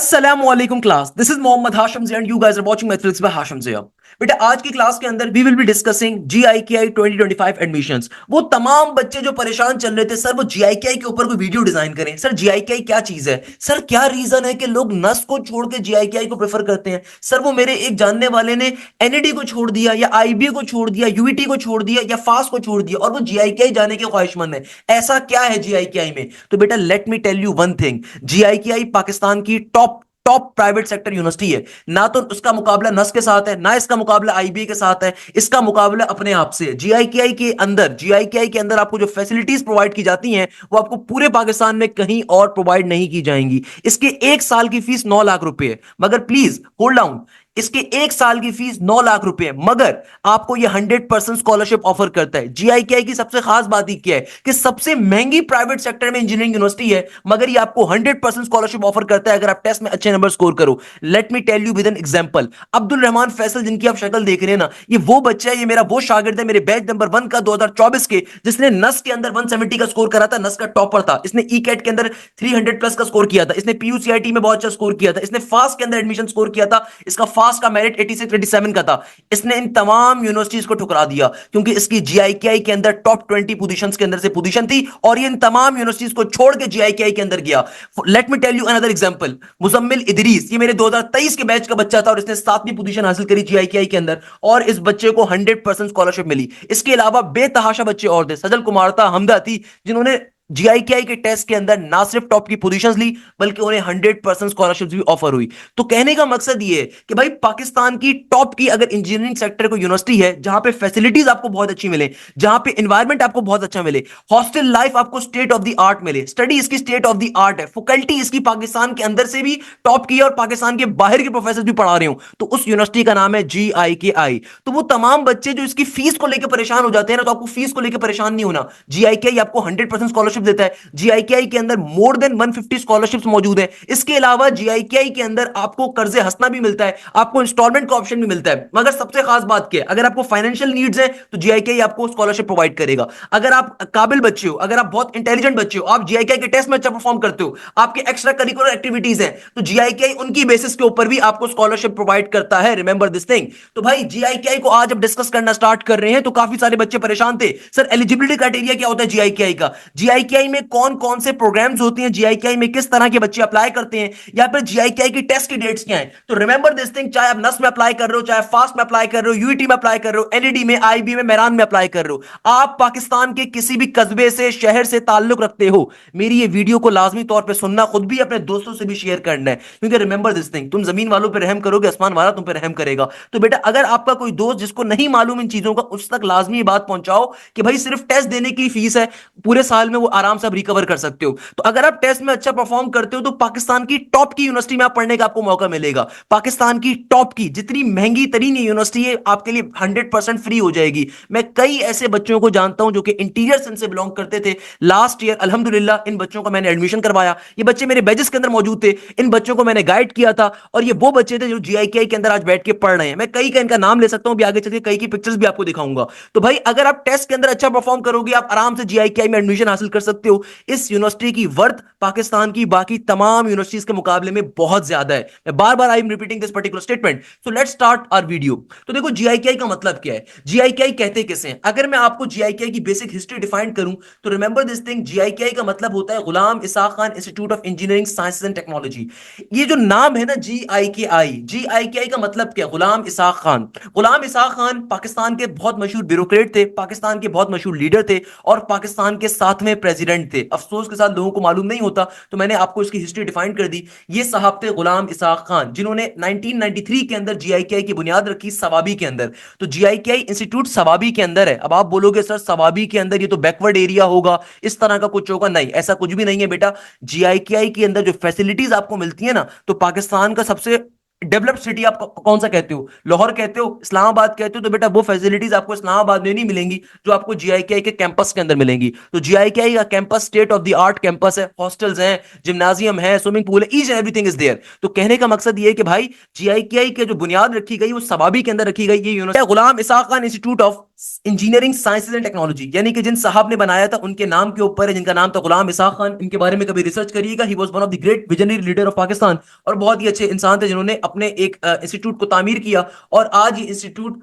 Assalamualaikum class. This is Mohammad Hashim Zia and you guys are watching Mathematics by Hashim Zia. बेटा आज की class के अंदर we will be discussing GIKI 2025 admissions. वो तमाम बच्चे जो परेशान चल रहे थे सर वो GIKI के ऊपर कोई वीडियो डिजाइन करें। सर GIKI क्या चीज है? सर क्या रीजन है कि लोग नस को छोड़ के GIKI को प्रेफर करते हैं? सर वो मेरे एक जानने वाले ने NED को छोड़ दिया या IB को छोड़ दिया, UET को छोड़ दिया या फास्ट को छोड़ दिया और वो GIKI जाने के ख्वाहिशमंद है। ऐसा क्या है GIKI में? तो बेटा let me tell you one thing, GIKI Pakistan की top top private sector university है। ना तो उसका मुकाबला नस के साथ है, ना इसका मुकाबला आईबी के साथ है, इसका मुकाबला अपने आप से। जीआईकेआई के अंदर आपको जो फैसिलिटीज प्रोवाइड की जाती हैं वो आपको पूरे पाकिस्तान में कहीं और प्रोवाइड नहीं की जाएंगी। इसके एक साल की फीस 9 लाख रुपए है, मगर प्लीज होल्ड डाउन, इसके एक साल की फीस 9 लाख रुपए है, मगर आपको यह 100% स्कॉलरशिप ऑफर करता है। जीआईकेआई की सबसे खास बात ही क्या है कि सबसे महंगी प्राइवेट सेक्टर में इंजीनियरिंग यूनिवर्सिटी है, मगर ये आपको 100% स्कॉलरशिप ऑफर करता है अगर आप टेस्ट में अच्छे नंबर स्कोर करो। Let me tell you with an example, Abdul Rahman Faisal जिनकी आप शक्ल देख रहे हैं ना, ये वो बच्चा है, ये मेरा वो शागिर्द है मेरे बैच नंबर 1 का 2024 के, जिसने नस के अंदर 170 का स्कोर करा था, नस का टॉपर था। इसने ई कैट के अंदर 300 प्लस का स्कोर किया था, इसने पीयूसीआईटी में बहुत अच्छा स्कोर किया था, इसने फास्ट के अंदर एडमिशन स्कोर किया था, इसका फास्ट का मेरिट 86 87 का था। इसने इन तमाम यूनिवर्सिटीज को ठुकरा दिया क्योंकि इसकी जीआईकेआई के अंदर टॉप 20 पोजीशंस के अंदर से पोजीशन थी और ये इन तमाम यूनिवर्सिटीज को छोड़ के जीआईकेआई के अंदर गया। Let me tell you another example, Muzammil Idrees, ये मेरे 2023 के बैच का बच्चा था और इसने 7वीं पोजीशन हासिल करी जीआईकेआई के अंदर और इस बच्चे को 100% स्कॉलरशिप मिली। इसके अलावा बेतहाशा बच्चे और थे, सजल कुमार था, हमदा थी, जिन्होंने जीआईकेआई के टेस्ट के अंदर ना सिर्फ टॉप की पोजीशंस ली बल्कि उन्हें 100% स्कॉलरशिप भी ऑफर हुई। तो कहने का मकसद ये है कि भाई पाकिस्तान की टॉप की अगर इंजीनियरिंग सेक्टर को यूनिवर्सिटी है जहां पे फैसिलिटीज आपको बहुत अच्छी मिले, जहां पे एनवायरनमेंट आपको बहुत अच्छा मिले, हॉस्टल लाइफ आपको स्टेट ऑफ द आर्ट मिले, स्टडी इसकी स्टेट ऑफ द आर्ट है, फैकल्टी इसकी पाकिस्तान के अंदर से भी टॉप की है और पाकिस्तान के बाहर के प्रोफेसर भी पढ़ा रहे हो, तो उस यूनिवर्सिटी का नाम है GIKI। तो वो तमाम बच्चे जो इसकी फीस को लेकर परेशान हो जाते हैं ना, तो आपको फीस को लेकर परेशान नहीं होना। GIKI आपको 100% स्कॉलरशिप देता है। जीआईकेआई के अंदर मोर देन 150 स्कॉलरशिप्स मौजूद है। इसके अलावा जीआईकेआई के अंदर आपको कर्जे हंसना भी मिलता है, आपको इंस्टॉलमेंट का ऑप्शन भी मिलता है। मगर सबसे खास बात क्या है, अगर आपको फाइनेंशियल नीड्स है तो जीआईकेआई आपको स्कॉलरशिप प्रोवाइड करेगा। अगर आप काबिल बच्चे हो, अगर आप बहुत इंटेलिजेंट बच्चे हो, आप जीआईकेआई के टेस्ट में अच्छा परफॉर्म करते हो, आपके एक्स्ट्रा करिकुलर एक्टिविटीज है, तो जीआईकेआई उनकी बेसिस के ऊपर भी आपको स्कॉलरशिप प्रोवाइड करता है। Remember this thing. तो भाई जीआईकेआई को आज अब डिस्कस करना स्टार्ट कर रहे हैं तो काफी सारे बच्चे परेशान थे, सर एलिजिबिलिटी क्राइटेरिया क्या होता है जीआईकेआई का, जीआईकेआई में कौन कौन से प्रोग्राम्स होती हैं, जीआईकेआई में किस तरह के बच्चे अप्लाई करते हैं, या फिर जीआईकेआई की टेस्ट की डेट्स क्या हैं। तो रिमेंबर दिस थिंग, चाहे आप नस में अप्लाई कर रहे हो, चाहे फास्ट में अप्लाई कर रहे हो, यूईटी में अप्लाई कर रहे हो, एनईडी में, आईबी में, मेहरान में अप्लाई कर रहे हो, आप पाकिस्तान के किसी भी कस्बे से, शहर से ताल्लुक रखते हो, मेरी ये वीडियो को लाजमी तौर पर सुनना, खुद भी अपने दोस्तों से भी शेयर करना है, क्योंकि रिमेंबर दिस थिंग, तुम जमीन वालों पर रहम करोगे, आसमान वाला तुम पर रहम करेगा। तो बेटा अगर आपका कोई दोस्त जिसको नहीं मालूम इन चीजों का, उस तक लाजमी ये बात पहुंचाओ कि भाई सिर्फ टेस्ट देने की फीस है, पूरे साल में वो आराम से आप रिकवर कर सकते हो। तो अगर आप टेस्ट में अच्छा परफॉर्म करते हो तो पाकिस्तान की टॉप की यूनिवर्सिटी में आप पढ़ने का आपको मौका मिलेगा। पाकिस्तान की टॉप की जितनी महंगी तरीन यूनिवर्सिटी है आपके लिए 100% फ्री हो जाएगी। मैं कई ऐसे बच्चों को जानता हूं जो कि इंटीरियर सिंध से बिलोंग करते थे, लास्ट ईयर अल्हम्दुलिल्लाह इन बच्चों का मैंने एडमिशन करवाया, ये बच्चे मेरे बैचेस के अंदर मौजूद थे, इन बच्चों को मैंने गाइड किया था और ये वो बच्चे थे जो जीआईकेआई के अंदर आज बैठ के पढ़ रहे हैं। मैं कई का इनका नाम ले सकता हूं, भी आगे चलकर कई की पिक्चर्स भी आपको दिखाऊंगा। तो भाई अगर आप टेस्ट के अंदर अच्छा परफॉर्म करोगे आप आराम से जीआईकेआई में एडमिशन हासिल कर सकते हो। इस यूनिवर्सिटी की वर्थ पाकिस्तान की बाकी तमाम यूनिवर्सिटीज के मुकाबले में बहुत ज्यादा है। मैं बार बार I am repeating this particular statement. So let's start our video. तो देखो जीआईकेआई का मतलब क्या है, जीआईकेआई कहते किसे हैं। अगर मैं आपको जीआईकेआई की बेसिक हिस्ट्री डिफाइन करूं तो रिमेंबर दिस थिंग, जीआईकेआई का मतलब होता है Ghulam Ishaq Khan institute of engineering sciences and technology. ये जो नाम है ना जीआईकेआई, जीआईकेआई का मतलब क्या, गुलाम इसाक खान। गुलाम इसाक खान पाकिस्तान के बहुत मशहूर ब्यूरोक्रेट थे, पाकिस्तान के बहुत मशहूर लीडर थे और पाकिस्तान के 7वें प्रेसिडेंट थे। अफसोस के साथ लोगों को मालूम नहीं होता तो मैंने आपको इसकी हिस्ट्री डिफाइन कर दी। ये साहब थे गुलाम इसाक खान, जिन्होंने 1993 के अंदर जीआईकेआई की बुनियाद रखी सवाबी के अंदर। तो जीआईकेआई इंस्टीट्यूट सवाबी के अंदर है। अब आप बोलोगे सर सवाबी के अंदर ये तो बैकवर्ड एरिया होगा, इस तरह का कुछ होगा, नहीं ऐसा कुछ भी नहीं है बेटा। जीआईकेआई के अंदर जो फैसिलिटीज आपको मिलती है ना, तो पाकिस्तान का सबसे डेवलप्ड सिटी आप कौन सा कहते हो? लाहौर कहते हो, इस्लामाबाद कहते हो? तो बेटा वो फैसिलिटीज आपको इस्लामाबाद में नहीं मिलेंगी जो आपको जीआईकेआई के कैंपस के अंदर मिलेंगी। तो जीआईकेआई का campus state of the art campus है, हॉस्टल्स हैं, जिम्नाजियम है, स्विमिंग पूल है, each and everything is there. तो कहने का मकसद ये है कि भाई जीआईकेआई के जो बुनियाद रखी गई वो सबाबी के अंदर रखी गई। ये university Ghulam Ishaq Khan institute of engineering sciences and Technology, यानी कि जिन साहब ने बनाया था उनके नाम के ऊपर है, जिनका नाम था गुलाम इसाक खान। इनके बारे में कभी रिसर्च करिएगा। He was one of the great visionary leader of Pakistan और बहुत ही अच्छे इंसान थे जिन्होंने अपने एक इंस्टीट्यूट को तामीर किया और आज ये इंस्टीट्यूट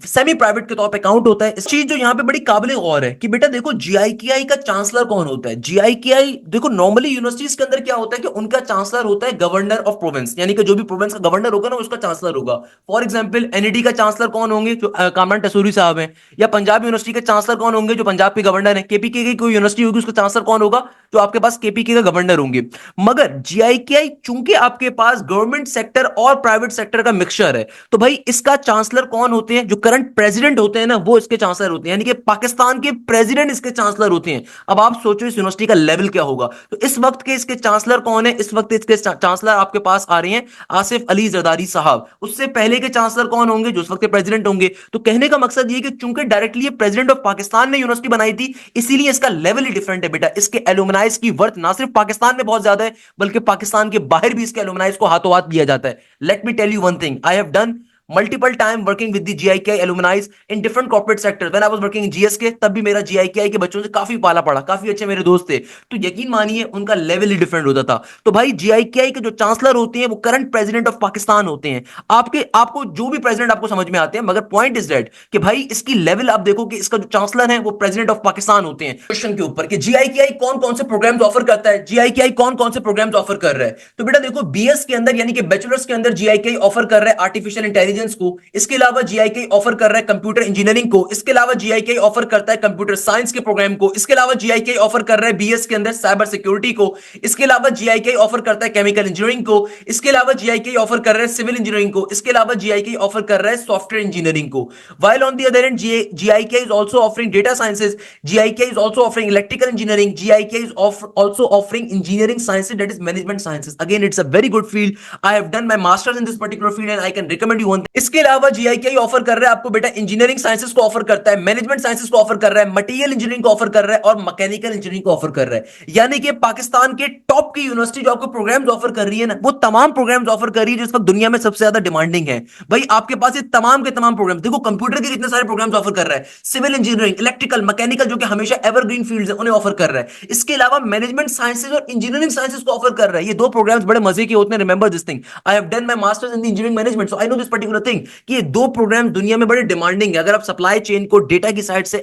सेमी प्राइवेट के तौर पे काउंट होता है। इस चीज जो यहाँ पे बड़ी काबिल गौर है कि बेटा देखो जीआईकेआई का चांसलर कौन होता है। जीआईकेआई देखो नॉर्मली यूनिवर्सिटीज के अंदर क्या होता है कि उनका चांसलर होता है गवर्नर ऑफ प्रोविंस, यानी कि जो भी प्रोविंस का गवर्नर होगा ना उसका चांसलर होगा। फॉर एग्जाम्पल एनईडी का चांसलर कौन होंगे? जो कामरान टसूरी साहब हैं। या पंजाब यूनिवर्सिटी के चांसलर कौन होंगे? जो पंजाब के गवर्नर है। केपीके की कोई यूनिवर्सिटी होगी उसका चांसलर कौन होगा? जो आपके पास केपीके का गवर्नर होंगे। मगर जीआईकेआई चूंकि आपके पास गवर्नमेंट सेक्टर और प्राइवेट सेक्टर का मिक्सचर है तो भाई इसका चांसलर कौन होते हैं? जो करंट प्रेसिडेंट होते हैं ना वो इसके चांसलर होते हैं, यानी कि पाकिस्तान के प्रेसिडेंट इसके चांसलर होते हैं। अब आप सोचो इस यूनिवर्सिटी का लेवल क्या होगा। तो इस वक्त के इसके चांसलर कौन है? इस वक्त इसके चांसलर आपके पास आ रहे हैं आसिफ अली जरदारी साहब। उससे पहले के चांसलर कौन होंगे? जो उस वक्त के प्रेसिडेंट होंगे। तो कहने का मकसद ये कि चूंकि डायरेक्टली प्रेसिडेंट ऑफ पाकिस्तान ने यूनिवर्सिटी बनाई थी इसीलिए इसका लेवल ही डिफरेंट है बेटा। इसके एलुमनाइज की वर्थ ना सिर्फ पाकिस्तान में बहुत ज्यादा है बल्कि पाकिस्तान के बाहर भी इसके एलुमनाइज को हाथों हाथ दिया जाता है। Let me tell you one thing, I have done multiple time working with the GIKI alumni in different corporate sectors. When I was working in GSK तब भी मेरा GIKI के बच्चों से काफी पाला पड़ा, काफी अच्छे मेरे दोस्त थे। तो यकीन मानिए उनका लेवल ही डिफरेंट होता था। तो भाई GIKI के जो चांसलर होते हैं वो करंट प्रेसिडेंट ऑफ पाकिस्तान होते हैं। आपको जो भी प्रेसिडेंट आपको समझ में आते हैं मगर पॉइंट इज दैट कि भाई इसकी लेवल आप देखो कि इसका जो चांसलर है वो प्रेसिडेंट ऑफ पाकिस्तान होते हैं। क्वेश्चन के ऊपर कि GIKI कौन कौन से प्रोग्राम्स ऑफर करता है, GIKI कौन कौन से प्रोग्राम्स ऑफर कर रहा है। तो बेटा देखो BS के अंदर यानी कि बैचलर्स के अंदर GIKI ऑफर कर रहा है आर्टिफिशियल इंटेलिजेंस को। इसके अलावा जीआईके ऑफर कर रहा है कंप्यूटर इंजीनियरिंग को। इसके अलावा जीआईके ऑफर करता है कंप्यूटर साइंस के प्रोग्राम को। इसके अलावा जीआईके ऑफर कर रहा है बीएस के अंदर साइबर सिक्योरिटी को। इसके अलावा जीआईके ऑफर करता है केमिकल इंजीनियरिंग को। इसके अलावा जीआईके ऑफर कर रहा है सिविल इंजीनियरिंग को। इसके अलावा जीआईके ऑफर कर रहा है सॉफ्टवेयर इंजीनियरिंग को। while on the other hand GIK is also offering data sciences, GIK is also offering electrical engineering, GIK is also offering engineering sciences, that is management sciences. Again it's a very good field. I have done my masters in this particular field and I can recommend you one thing. इसके अलावा GIK offer कर रहा है आपको बेटा engineering sciences को offer करता है, मैनेजमेंट साइंसेस को ऑफर कर रहा है, मटेरियल इंजीनियरिंग को ऑफर कर रहा है और मैकेनिकल इंजीनियरिंग को ऑफर कर रहा है। यानी कि पाकिस्तान के टॉप की यूनिवर्सिटी जो आपको प्रोग्राम्स ऑफर कर रही है ना वो तमाम प्रोग्राम्स ऑफर कर रही है जो इस वक्त दुनिया में सबसे ज्यादा डिमांडिंग है। भाई आपके पास ये तमाम के तमाम प्रोग्राम देखो, कंप्यूटर के कितने सारे प्रोग्राम्स ऑफर कर रहा है, सिविल इंजीनियरिंग, इलेक्ट्रिकल, मैकेनिकल जो कि हमेशा एवरग्रीन फील्ड्स हैं उन्हें ऑफर कर रहा है। इसके अलावा मैनेजमेंट साइंसेज और इंजीनियरिंग साइंसेज को ऑफर कर रहा है। ये दो प्रोग्राम्स बड़े मजे के होते हैं। Remember this thing, I have done my masters in the engineering management so I know this particular thing कि ये दो प्रोग्राम दुनिया में बड़े डिमांडिंग है। अगर आप सप्लाई चेन को डेटा की साइड से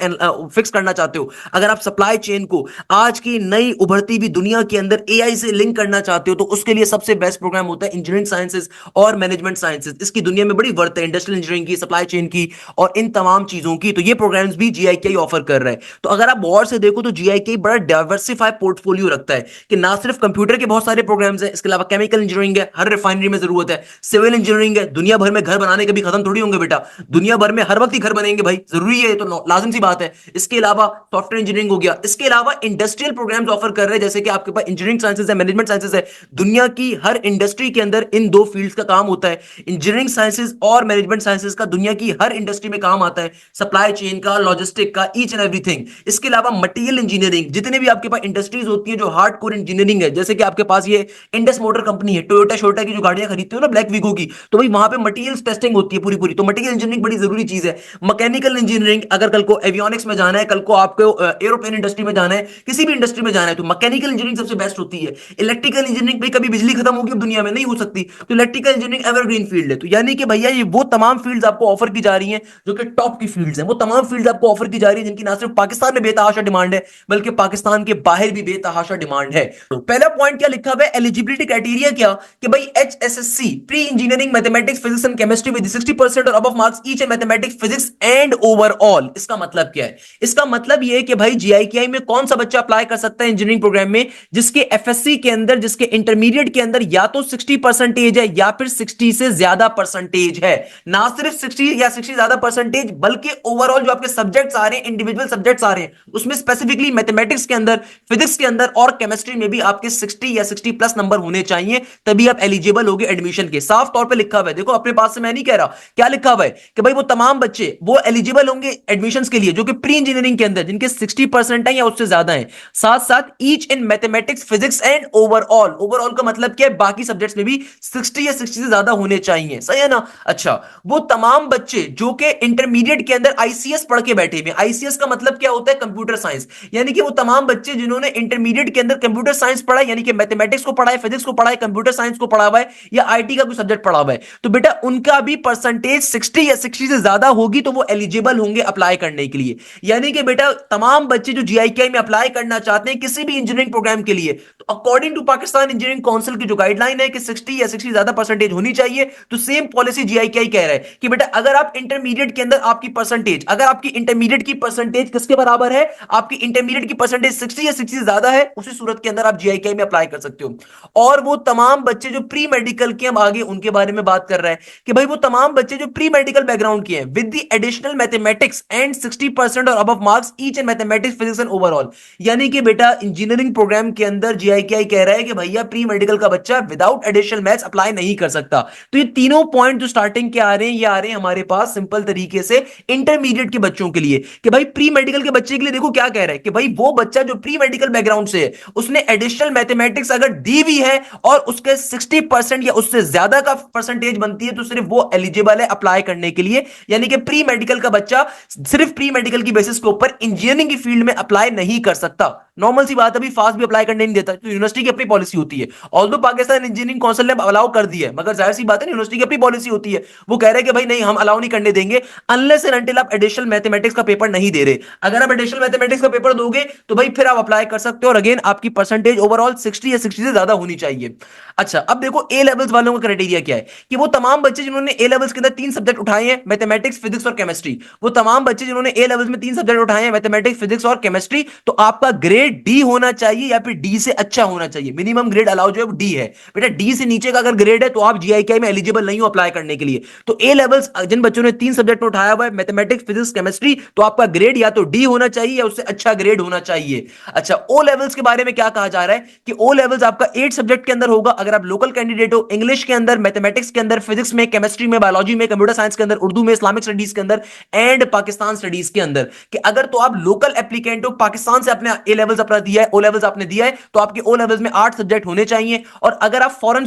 फिक्स करना चाहते हो, अगर आप सप्लाई चेन को आज की नई उभरती हुई दुनिया के अंदर एआई से लिंक करना चाहते हो तो उसके लिए सबसे बेस्ट प्रोग्राम होता है इंजीनियरिंग साइंसेज और मैनेजमेंट साइंसेज। इसकी दुनिया में बड़ी वर्थ है इंडस्ट्रियल इंजीनियरिंग की, सप्लाई चेन की और इन तमाम चीजों की। तो ये प्रोग्राम्स भी जीआईके ऑफर कर रहा है। तो अगर आप गौर से देखो तो जीआईके बड़ा डाइवर्सिफाई पोर्टफोलियो रखता है कि ना सिर्फ कंप्यूटर के बहुत सारे प्रोग्राम्स हैं, इसके अलावा केमिकल इंजीनियरिंग है, हर रिफाइनरी में जरूरत है, सिविल इंजीनियरिंग है, दुनिया भर में घर बनाने के भी खत्म थोड़ी होंगे बेटा, दुनिया भर में हर वक्त ही घर बनेंगे भाई, जरूरी है, तो लाजिम सी बात है। इसके अलावा सॉफ्टवेयर इंजीनियरिंग हो गया। इसके अलावा इंडस्ट्रियल प्रोग्राम्स ऑफर कर रहे हैं जैसे कि आपके पास इंजीनियरिंग साइंसेज है, मैनेजमेंट साइंसेज है। दुनिया की हर इंडस्ट्री के अंदर इन दो फील्ड्स का काम होता है, इंजीनियरिंग साइंसेज और मैनेजमेंट साइंसेज का दुनिया की हर इंडस्ट्री में काम आता है, सप्लाई चेन का, लॉजिस्टिक का, ईच एंड एवरीथिंग। इसके अलावा मटेरियल इंजीनियरिंग, जितने भी आपके पास इंडस्ट्रीज होती है जो हार्ड कोर इंजीनियरिंग है, जैसे कि आपके पास ये इंडस मोटर कंपनी है, टोयोटा शोटा की जो गाड़ियां खरीदते हो ना ब्लैक वीगो की, तो भाई वहां पे मटेरियल्स टेस्टिंग होती है पूरी पूरी। तो मटेरियल इंजीनियरिंग बड़ी जरूरी चीज है। मैकेनिकल इंजीनियरिंग, अगर कल को एवियोनिक्स में जाना है, कल को आपको एरोप्लेन इंडस्ट्री में जाना है, किसी भी इंडस्ट्री में जाना है तो मैकेनिकल इंजीनियरिंग सबसे बेस्ट होती है। इलेक्ट्रिकल इंजीनियरिंग भाई कभी बिजली खत्म होगी अब दुनिया में नहीं हो सकती, तो इलेक्ट्रिकल इंजीनियरिंग एवरग्रीन फील्ड है। तो यानी कि भैया ये वो तमाम फील्ड्स आपको ऑफर की जा रही हैं जो कि टॉप की फील्ड्स हैं, वो तमाम फील्ड्स आपको ऑफर की जा रही है जिनकी ना सिर्फ पाकिस्तान में बेतहाशा डिमांड है बल्कि पाकिस्तान के बाहर भी बेतहाशा डिमांड है। तो पहला पॉइंट क्या लिखा हुआ है, एलिजिबिलिटी क्राइटेरिया क्या कि भाई HSSC pre engineering mathematics physics and chemistry chemistry with 60% और above marks each in mathematics physics and overall. इसका मतलब क्या है? इसका मतलब यह है कि भाई जीआईकेआई में कौन सा बच्चा अप्लाई कर सकता है इंजीनियरिंग प्रोग्राम में, जिसके एफएससी के अंदर, जिसके इंटरमीडिएट के अंदर या तो 60% है या फिर 60 से ज्यादा परसेंटेज है। ना सिर्फ 60 या 60 ज्यादा परसेंटेज, बल्कि ओवरऑल जो आपके सब्जेक्ट्स आ रहे हैं, इंडिविजुअल सब्जेक्ट्स आ रहे हैं, उसमें स्पेसिफिकली मैथमेटिक्स के अंदर, फिजिक्स के अंदर और केमिस्ट्री में भी आपके 60 या 60 प्लस नंबर होने चाहिए, तभी आप एलिजिबल होगे एडमिशन के। साफ तौर पे लिखा हुआ है, देखो अपने पास से मैं नहीं कह रहा, क्या लिखा हुआ है कि भाई वो तमाम बच्चे वो एलिजिबल होंगे एडमिशंस के लिए जो कि प्री इंजीनियरिंग के अंदर जिनके 60% है या उससे ज्यादा है, साथ साथ each in mathematics physics and overall. Overall का मतलब क्या है? बाकी सब्जेक्ट्स में भी 60 या 60 से ज्यादा होने चाहिए, सही है ना? अच्छा, वो तमाम बच्चे जो कि इंटरमीडिएट के अंदर आईसीएस पढ़ के बैठे हुए, आईसीएस का मतलब क्या होता है? कंप्यूटर साइंस, यानी कि वो तमाम बच्चे जिन्होंने इंटरमीडिएट के अंदर कंप्यूटर साइंस पढ़ा है, यानी कि मैथमेटिक्स को पढ़ा है, फिजिक्स को पढ़ा है, कंप्यूटर साइंस को पढ़ा हुआ है या आईटी का कोई सब्जेक्ट पढ़ा हुआ है, तो बेटा उनका भी परसेंटेज 60 या 60 से ज्यादा होगी तो वो एलिजिबल होंगे अप्लाई करने के लिए। यानी कि बेटा तमाम बच्चे जो जीआईकेआई में अप्लाई करना चाहते हैं किसी भी इंजीनियरिंग प्रोग्राम के लिए, तो according to Pakistan Engineering Council की जो गाइडलाइन है कि 60 या 60 ज्यादा परसेंटेज होनी चाहिए, तो सेम पॉलिसी जीआईकेआई कह रहा है कि बेटा अगर आप इंटरमीडिएट के अंदर आपकी परसेंटेज, अगर आपकी इंटरमीडिएट की परसेंटेज किसके बराबर है? आपकी इंटरमीडिएट की परसेंटेज 60 या 60 से ज्यादा है, उसी सूरत के अंदर आप जीआईकेआई में अप्लाई कर सकते हो। और वो तमाम बच्चे जो प्री मेडिकल के, हम आगे उनके बारे में बात कर रहे हैं कि भाई वो तमाम बच्चे जो प्री मेडिकल बैकग्राउंड के हैं with the additional mathematics and 60% और above marks each in mathematics physics and overall. यानी कि बेटा इंजीनियरिंग प्रोग्राम के अंदर जीआईकेआई कह रहा है कि भैया प्री मेडिकल का बच्चा विदाउट एडिशनल मैथ्स अप्लाई नहीं कर सकता। तो ये तीनों पॉइंट जो स्टार्टिंग के आ रहे हैं, ये आ रहे हैं हमारे पास सिंपल तरीके से इंटरमीडिएट के बच्चों के लिए कि भाई प्री मेडिकल के बच्चे के लिए देखो क्या कह रहा है कि भाई वो बच्चा जो प्री मेडिकल बैकग्राउंड से है, उसने एडिशनल मैथमेटिक्स अगर दी भी है और उसके 60% या उससे ज्यादा का परसेंटेज बनती है, तो सिर्फ वो एलिजिबल है अप्लाई करने के लिए। यानी कि प्री मेडिकल का बच्चा सिर्फ प्री मेडिकल की बेसिस के ऊपर इंजीनियरिंग की फील्ड में अप्लाई नहीं कर सकता। नॉर्मल सी बात है, अभी फास्ट भी अप्लाई करने नहीं देता, तो यूनिवर्सिटी की अपनी पॉलिसी होती है। ऑल्दो पाकिस्तान इंजीनियरिंग काउंसिल ने अलाउ कर दिया है, मगर जाहिर सी बात है यूनिवर्सिटी की अपनी पॉलिसी होती है, वो कह रहे हैं कि भाई नहीं, हम अलाउ नहीं करने देंगे अनलेस एंड अनटिल आप एडिशनल मैथमेटिक्स का पेपर नहीं दे रहे। अगर आप एडिशनल मैथमेटिक्स का पेपर दोगे तो भाई फिर आप अप्लाई कर सकते हो, और अगेन आपकी परसेंटेज ओवरऑल 60 या 60 से ज्यादा होनी चाहिए। अच्छा, अब देखो ए लेवल्स वालों का क्राइटेरिया क्या है कि वो तमाम बच्चे जिन्होंने ए लेवल्स के अंदर 3 सब्जेक्ट उठाए हैं, मैथमेटिक्स फिजिक्स और केमिस्ट्री, वो तमाम बच्चे जिन्होंने ए लेवल्स में 3 सब्जेक्ट उठाए हैं, मैथमेटिक्स फिजिक्स और केमिस्ट्री, तो आपका ग्रेड डी होना चाहिए या फिर डी से अच्छा होना चाहिए। मिनिमम ग्रेड अलाउ जो है वो डी है बेटा, डी से नीचे का अगर ग्रेड है तो आप जीआईकेआई में एलिजिबल नहीं हो अप्लाई करने के लिए। तो ए लेवल्स जिन बच्चों ने 3 सब्जेक्ट में उठाया हुआ है, मैथमेटिक्स फिजिक्स केमिस्ट्री, तो आपका ग्रेड या तो डी होना चाहिए या उससे अच्छा ग्रेड होना चाहिए। अच्छा, ओ लेवल्स के बारे में क्या कहा जा रहा है कि ओ लेवल्स आपका 8 सब्जेक्ट के अंदर होगा अगर आप लोकल कैंडिडेट हो, इंग्लिश के अंदर, मैथमेटिक्स के अंदर, फिजिक्स में, केमिस्ट्री में, बायोलॉजी में, कंप्यूटर साइंस के अंदर, उर्दू में, इस्लामिक स्टडीज के अंदर एंड पाकिस्तान स्टडीज के अंदर। कि अगर तो आप लोकल एप्लीकेंट हो, पाकिस्तान से अपने ए लेवल्स अपना दिया है, ओ लेवल्स आपने दिया है, तो आपके ओ लेवल्स में 8 सब्जेक्ट होने चाहिए। और अगर आप फॉरेन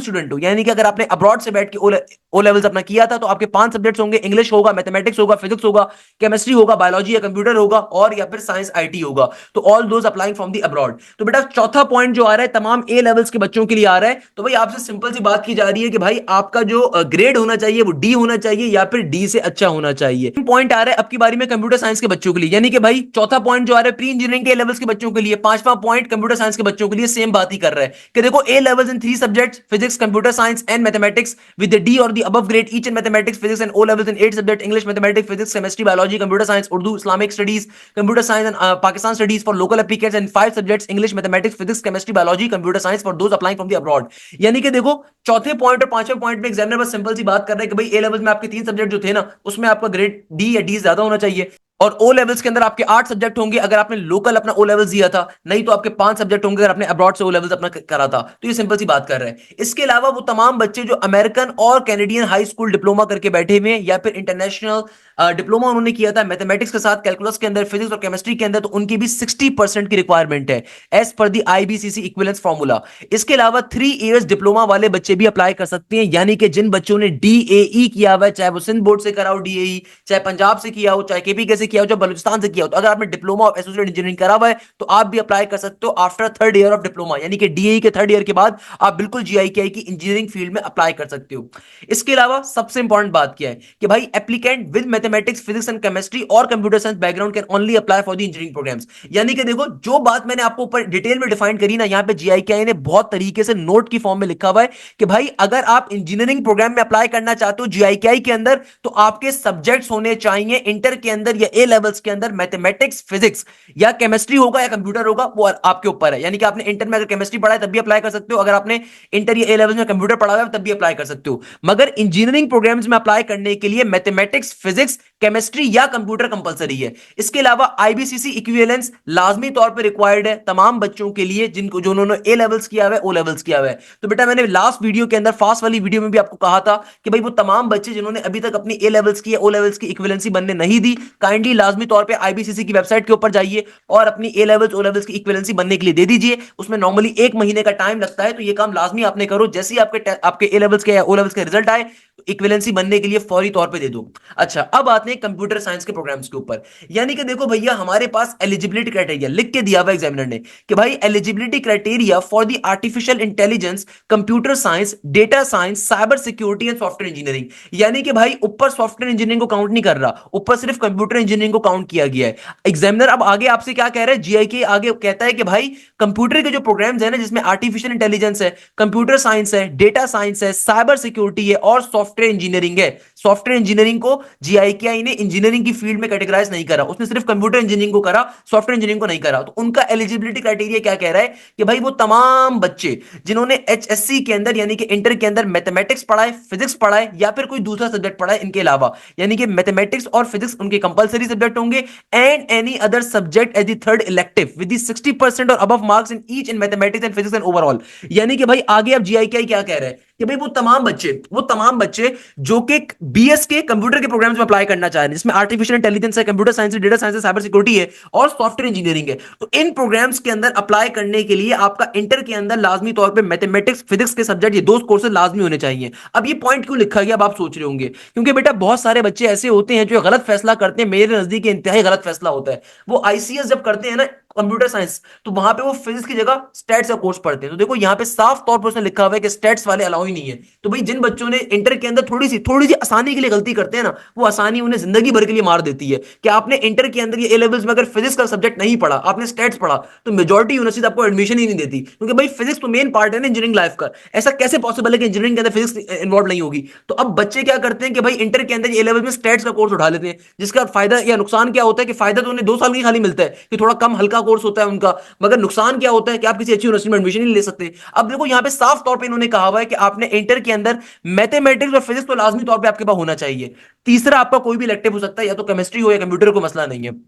स्टूडेंट हो, यानी कि अगर आपने अब्रॉड से बैठ के ओ लेवल्स अपना किया था, तो आपके 5 सब्जेक्ट्स होंगे, इंग्लिश होगा, मैथमेटिक्स होगा, फिजिक्स होगा, केमिस्ट्री होगा, बायोलॉजी या कंप्यूटर होगा, और या फिर साइंस आईटी होगा। तो all those applying from the abroad. तो बेटा चौथा पॉइंट जो आ रहा है तमाम ए लेवल्स के बच्चों के लिए आ रहा है, तो भाई आपसे सिंपल सी बात की जा रही है कि भाई आपका जो ग्रेड होना चाहिए वो डी होना चाहिए या फिर डी से अच्छा होना चाहिए। पॉइंट आ रहा है अब की बारी में कंप्यूटर साइंस के बच्चों के लिए, यानी कि भाई चौथा पॉइंट जो आ रहा है प्री इंजीनियरिंग के लेवल्स के बच्चों के लिए, पांचवा पॉइंट कंप्यूटर साइंस के बच्चों के लिए सेम बात ही कर रहा है कि देखो A levels in 3 subjects physics, computer science and mathematics with the D और the above grade each in mathematics physics, and O levels in 8 subject English, mathematics, physics, chemistry, biology, computer science, Urdu, Islamic studies, computer science and Pakistan studies for local applicants, and 5 subjects English, mathematics, physics, chemistry, biology, computer science for those applying from the abroad. यानी कि देखो चौथे point और पांचवें point में examiner बस simple सी बात कर रहे हैं कि भाई ए लेवल्स में आपके 3 सब्जेक्ट जो थे ना, उसमें आपका ग्रेड डी या डी ज्यादा होना चाहिए, और ओ लेवल्स के अंदर आपके 8 सब्जेक्ट होंगे अगर आपने लोकल अपना ओ लेवल्स दिया था, नहीं तो आपके 5 सब्जेक्ट होंगे अगर आपने अब्रॉड से ओ लेवल्स अपना करा था। तो ये सिंपल सी बात कर रहे हैं। इसके अलावा वो तमाम बच्चे जो अमेरिकन और कैनेडियन हाई स्कूल डिप्लोमा करके बैठे हुए हैं या फिर इंटरनेशनल डिप्लोमा उन्होंने किया था मैथमेटिक्स के साथ, कैलकुलस के अंदर, फिजिक्स और केमिस्ट्री के अंदर, तो उनकी भी 60% की रिक्वायरमेंट है एज पर दी आईबीसीसी इक्विवेलेंस फार्मूला। इसके अलावा 3 इयर्स डिप्लोमा वाले बच्चे भी अप्लाई कर सकते हैं, यानी कि जिन बच्चों ने डीएई किया हुआ है, चाहे वो सिंध बोर्ड से करा हो डीएई, चाहे पंजाब से किया हो, चाहे केपीके से से किया हो, चाहे बलूचिस्तान से किया हो, तो अगर आपने डिप्लोमा ऑफ एसोसिएट इंजीनियरिंग करा हुआ है तो आप भी अप्लाई कर सकते हो after third year of diploma, यानी कि डीई के थर्ड ईयर के बाद आप बिल्कुल जीआईकेआई की इंजीनियरिंग फील्ड में अप्लाई कर सकते हो। इसके अलावा सबसे इंपॉर्टेंट बात क्या है कि भाई applicant with mathematics physics and chemistry और computer science background can only apply for the engineering programmes. यानी कि देखो जो बात मैंने आपको ऊपर डिटेल में डिफाइन करी ना, यहां पे जीआईकेआई ने बहुत तरीके से नोट की फॉर्म में लिखा हुआ है कि भाई अगर आप इंजीनियरिंग प्रोग्राम में अप्लाई करना चाहते हो जीआईकेआई के अंदर, तो आपके सब्जेक्ट्स होने चाहिए इंटर के अंदर या ए लेवल्स के अंदर मैथमेटिक्स फिजिक्स या केमिस्ट्री होगा या कंप्यूटर होगा, वो आपके ऊपर है। यानी कि आपने इंटर में अगर केमिस्ट्री पढ़ा है तब भी अप्लाई कर सकते हो, अगर आपने इंटर या ए लेवल में कंप्यूटर पढ़ा हुआ है तब भी अप्लाई कर सकते हो। मगर इंजीनियरिंग प्रोग्राम्स में अप्लाई करने के लिए मैथमेटिक्स फिजिक्स केमिस्ट्री या कंप्यूटर कंपलसरी है। इसके अलावा आईबीसीसी इक्विवेलेंस लाजमी तौर पर रिक्वायर्ड है तमाम बच्चों के लिए जिनको जो उन्होंने ए लेवल्स किया हुआ है, ओ लेवल्स किया हुआ है। तो बेटा मैंने लास्ट वीडियो के अंदर फास्ट वाली वीडियो में भी आपको कहा था कि भाई वो तमाम बच्चे जिन्होंने अभी तक अपनी ए लेवल्स की ओ लेवल्स की इक्विवेलेंसी बनने नहीं दी, काइंडली लाजमी तौर पे आईबीसीसी की वेबसाइट के ऊपर जाइए और अपनी ए लेवल्स ओ लेवल्स की इक्विवेलेंसी बनने के लिए दे दीजिए। उसमें नॉर्मली 1 महीने का टाइम लगता है, तो ये काम लाजमी आपने करो। जैसे ही आपके ए लेवल्स के या ओ लेवल्स के रिजल्ट आए इक्विवेलेंसी बनने के लिए फौरी तौर पे दे दो। अच्छा, अब आते हैं कंप्यूटर साइंस के प्रोग्राम्स के ऊपर। यानी कि देखो भैया हमारे पास एलिजिबिलिटी क्राइटेरिया लिख के दिया हुआ एग्जामिनर ने कि भाई eligibility criteria for the artificial intelligence, computer science, data science, cyber security and software engineering. यानी कि भाई ऊपर सॉफ्टवेयर इंजीनियरिंग को काउंट नहीं कर रहा, ऊपर सिर्फ कंप्यूटर इंजीनियरिंग को काउंट किया गया है। एग्जामिनर अब आगे आपसे क्या कह रहा है, जीआईके आगे कहता है कि भाई कंप्यूटर के जो प्रोग्राम्स है ना जिसमें आर्टिफिशियल इंटेलिजेंस है, कंप्यूटर साइंस है, डेटा साइंस है, साइबर सिक्योरिटी है और सॉफ्टवेयर इंजीनियरिंग है, सॉफ्टवेयर इंजीनियरिंग को जीआईकेआई ने इंजीनियरिंग की फील्ड में कैटेगराइज नहीं करा, उसने सिर्फ कंप्यूटर इंजीनियरिंग को करा, सॉफ्टवेयर इंजीनियरिंग को नहीं करा। तो उनका एलिजिबिलिटी क्राइटेरिया क्या कह रहा है कि भाई वो तमाम बच्चे जिन्होंने एचएससी के अंदर यानी कि इंटर के अंदर मैथमेटिक्स पढ़ा है, फिजिक्स पढ़ा है या फिर कोई दूसरा सब्जेक्ट पढ़ा है इनके अलावा, यानी कि मैथमेटिक्स और फिजिक्स उनके कंपलसरी सब्जेक्ट होंगे, and any other subject as the third elective with the 60% और above marks in each in mathematics and physics and overall. यानी कि भाई आगे अब जीआईकेआई क्या कह रहा है कि भाई वो तमाम बच्चे जो कि बीएस के कंप्यूटर के प्रोग्राम्स में अप्लाई करना चाह रहे हैं जिसमें आर्टिफिशियल इंटेलिजेंस है, कंप्यूटर साइंस है, डेटा साइंस है, साइबर सिक्योरिटी है और सॉफ्टवेयर इंजीनियरिंग है, तो इन प्रोग्राम्स के अंदर अप्लाई करने के लिए आपका इंटर के अंदर लाजमी तौर पे मैथमेटिक्स फिजिक्स के सब्जेक्ट ये दो कोर्सेज लाजमी होने चाहिए। अब ये पॉइंट क्यों लिखा गया अब आप सोच रहे होंगे, क्योंकि बेटा बहुत सारे बच्चे ऐसे होते हैं जो गलत फैसला करते हैं, मेरे नजदीक इंतहाई गलत फैसला होता है। वो आईसीएस जब करते हैं ना कंप्यूटर साइंस, तो वहां पे वो फिजिक्स की जगह स्टैट्स का कोर्स पढ़ते हैं। तो देखो यहाँ पे साफ तौर पर उसने लिखा हुआ है कि स्टैट्स वाले अलाउ ही नहीं है। तो भाई जिन बच्चों ने इंटर के अंदर थोड़ी सी आसानी के लिए गलती करते हैं ना, वो आसानी उन्हें जिंदगी भर के लिए मार देती है। कि आपने इंटर के अंदर ये ए लेवल्स में अगर फिजिक्स का सब्जेक्ट नहीं पढ़ा, आपने स्टैट्स पढ़ा, तो मेजॉरिटी यूनिवर्सिटी आपको एडमिशन ही नहीं देती, क्योंकि भाई फिजिक्स तो मेन पार्ट है ना इंजीनियरिंग लाइफ का। ऐसा कैसे पॉसिबल है कि इंजीनियरिंग के अंदर फिजिक्स इन्वॉल्व नहीं होगी। तो अब बच्चे क्या करते हैं कि भाई इंटर के अंदर ए लेवल में स्टैट्स का कोर्स उठा लेते हैं, जिसका फायदा या नुकसान क्या होता है कि फायदा तो उन्हें 2 साल की खाली मिलता है कि थोड़ा कम हल्का कोर्स होता है उनका, मगर नुकसान क्या होता है कि आप किसी अच्छी यूनिवर्सिटी में एडमिशन नहीं ले सकते। अब देखो यहां पे साफ तौर पे इन्होंने कहा हुआ है कि आपने इंटर के अंदर मैथमेटिक्स और फिजिक्स तो लाजमी तौर पे आपके पास होना चाहिए। तीसरा आपका कोई भी इलेक्टिव हो सकता है, या तो केमिस्ट्री हो या कंप्यूटर, को मसला नहीं है।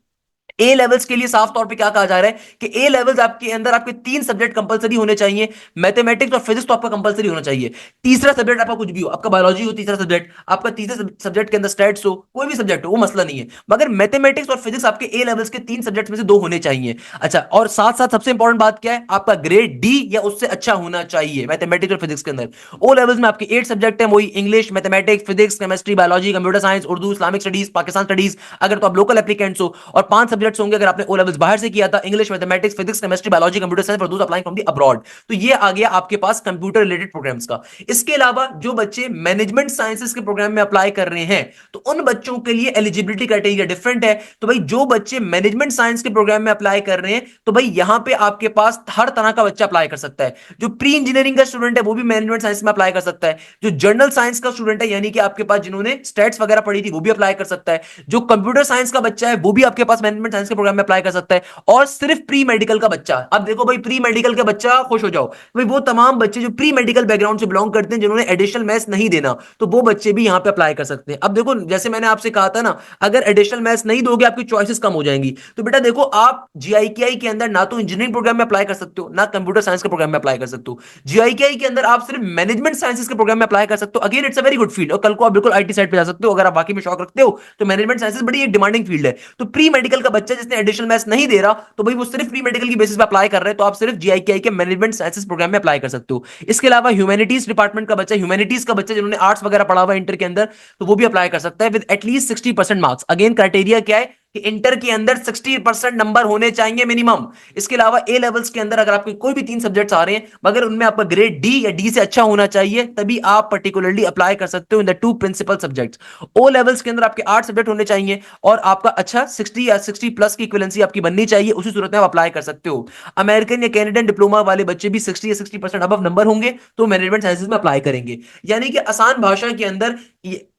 ए लेवल्स के लिए साफ तौर पे क्या कहा जा रहा है कि ए लेवल्स आपके अंदर आपके 3 सब्जेक्ट कंपलसरी होने चाहिए, मैथमेटिक्स और फिजिक्स तो आपका कंपलसरी होना चाहिए। तीसरा सब्जेक्ट आपका कुछ भी हो, आपका बायोलॉजी हो तीसरा सब्जेक्ट, आपका तीसरे सब्जेक्ट के अंदर स्टैट्स हो, कोई भी सब्जेक्ट हो, वो मसला नहीं है, मगर मैथमेटिक्स और फिजिक्स आपके ए लेवल्स के 3 सब्जेक्ट में से 2 होने चाहिए। अच्छा, और साथ साथ सबसे इंपॉर्टेंट बात क्या है, आपका ग्रेड डी या उससे अच्छा होना चाहिए मैथमेटिक्स और फिजिक्स के अंदर। ओ लेवल्स में आपके 8 सब्जेक्ट है, वही English, mathematics, physics, chemistry, biology, computer science, Urdu, Islamic studies, Pakistan studies अगर तो आप लोकल एप्लीकेंट्स हो, और 5 सब्जेक्ट्स होंगे अगर आपने ओ लेवल्स बाहर से किया था, English, mathematics, physics, chemistry, biology, computer science for those applying from the abroad. तो ये आ गया आपके पास कंप्यूटर रिलेटेड प्रोग्राम्स का। इसके अलावा जो बच्चे मैनेजमेंट साइंसेस के प्रोग्राम में अप्लाई कर रहे हैं, तो उन बच्चों के लिए एलिजिबिलिटी क्राइटेरिया डिफरेंट है। तो भाई जो बच्चे मैनेजमेंट साइंस के प्रोग्राम में अप्लाई कर रहे हैं, तो भाई यहां पे आपके पास हर तरह का बच्चा अप्लाई कर सकता है। जो प्री इंजीनियरिंग का स्टूडेंट है वो भी मैनेजमेंट साइंस में अप्लाई कर सकता है, जो जनरल साइंस का स्टूडेंट है यानी कि आपके पास जिन्होंने स्टैट्स वगैरह पढ़ी थी वो भी अप्लाई कर सकता है, जो कंप्यूटर साइंस का बच्चा है वो भी आपके पास मैनेजमेंट साइंस के प्रोग्राम में अप्लाई कर सकता है, और सिर्फ प्री मेडिकल का बच्चा। अब देखो भाई प्री मेडिकल का बच्चा खुश हो जाओ, भाई वो तमाम बच्चे जो प्री मेडिकल बैकग्राउंड से बिलोंग करते हैं जिन्होंने एडिशनल मैथ्स नहीं देना, तो वो बच्चे भी यहां पे अप्लाई कर सकते हैं। अब देखो जैसे मैंने आपसे कहा था ना, अगर एडिशनल मैथ्स नहीं दोगे आपकी चॉइसेस कम हो जाएंगी। तो बेटा देखो आप जीआईकेआई के अंदर ना तो इंजीनियरिंग प्रोग्राम में अप्लाई कर सकते हो, ना कंप्यूटर साइंस के प्रोग्राम में अप्लाई कर सकते हो। जीआईकेआई के अंदर आप सिर्फ मैनेजमेंट साइंसेस के प्रोग्राम में अप्लाई कर सकते हो। Again it's a very good field, और कल को आप बिल्कुल आईटी साइड पे जा सकते हो अगर आप वाकई में शौक रखते हो। तो मैनेजमेंट साइंसेस बड़ी एक डिमांडिंग फील्ड है। तो प्री मेडिकल का बच्चा जिसने एडिशनल मैथ्स नहीं दे रहा, तो भाई वो सिर्फ प्री मेडिकल की बेसिस पे अप्लाई कर रहे हैं, तो आप सिर्फ जीआईकेआई के मैनेजमेंट साइंसेस प्रोग्राम में अप्लाई कर सकते हो। इसके अलावा ह्यूमैनिटीज डिपार्टमेंट का बच्चा, ह्यूमैनिटीज का बच्चा जिन्होंने आर्ट्स वगैरह पढ़ा हुआ इंटर के अंदर, तो वो भी अप्लाई कर सकता है with at least 60% marks. Again criteria क्या है कि इंटर के अंदर 60% नंबर होने चाहिए मिनिमम। इसके अलावा ए लेवल्स के अंदर अगर आपके कोई भी 3 सब्जेक्ट्स आ रहे हैं मगर उनमें आपका ग्रेड डी या डी से अच्छा होना चाहिए, तभी आप पर्टिकुलरली अप्लाई कर सकते हो in the 2 principal subjects. O levels के अंदर आपके 8 सब्जेक्ट होने चाहिए और आपका अच्छा 60 या 60+ की इक्विवेलेंसी आपकी बननी चाहिए, उसी सूरत में आप अप्लाई कर सकते हो। अमेरिकन या कैनेडियन डिप्लोमा वाले बच्चे भी 60 या 60% अबव नंबर होंगे तो मैनेजमेंट साइंसेज में अप्लाई करेंगे। यानी कि आसान भाषा के अंदर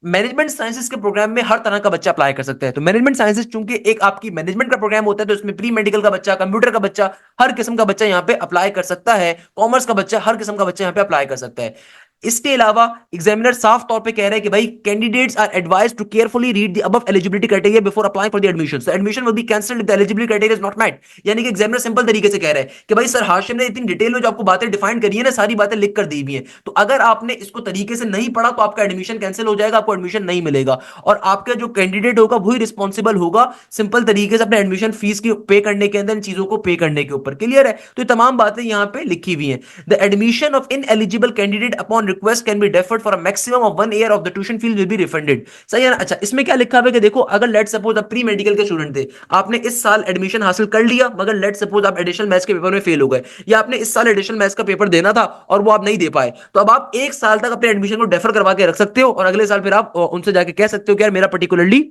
मैनेजमेंट साइंसेज के प्रोग्राम में हर तरह का बच्चा अप्लाई कर सकता है। तो मैनेजमेंट साइंसेज चूंकि एक आपकी मैनेजमेंट का प्रोग्राम होता है तो इसमें प्री मेडिकल का बच्चा, कंप्यूटर का बच्चा, हर किस्म का बच्चा यहां पे अप्लाई कर सकता है। कॉमर्स का बच्चा, हर किस्म का बच्चा यहां पे अप्लाई कर सकता है। इसके अलावा एग्जामिनर साफ तौर पे कह रहे हैं कि भाई candidates are advise to carefully read the above eligibility criteria before applying for the admission. So admission will be cancelled if the eligibility criteria is not met. यानी कि एग्जामिनर सिंपल तरीके से कह रहे हैं कि भाई सर हाशिम ने इतनी डिटेल में जो आपको बातें डिफाइन करी है ना, सारी बातें लिख कर दी हुई हैं, तो अगर आपने इसको तरीके से नहीं पढ़ा तो आपका एडमिशन कैंसिल हो जाएगा, आपको एडमिशन नहीं मिलेगा और आपका जो कैंडिडेट होगा वही रिस्पॉन्सिबल होगा सिंपल तरीके से अपने एडमिशन फीस की पे करने के अंदर, इन चीजों को पे करने के ऊपर। क्लियर है? तो ये तमाम बातें यहां पे लिखी हुई हैं। The admission of ineligible candidate upon request can be deferred for a maximum of 1 year of the tuition fees will be refunded. सही है ना? अच्छा, इसमें क्या लिखा हुआ है कि देखो अगर लेट सपोज आप प्री मेडिकल के स्टूडेंट थे, आपने इस साल एडमिशन हासिल कर लिया मगर लेट सपोज आप एडिशनल मैथ्स के पेपर में फेल हो गए, या आपने इस साल एडिशनल मैथ्स का पेपर देना था और वो आप नहीं दे पाए, तो अब आप 1 साल तक अपने एडमिशन को डेफर करवा के रख सकते हो और अगले साल फिर आप उनसे जाके कह सकते हो कि यार मेरा पर्टिकुलरली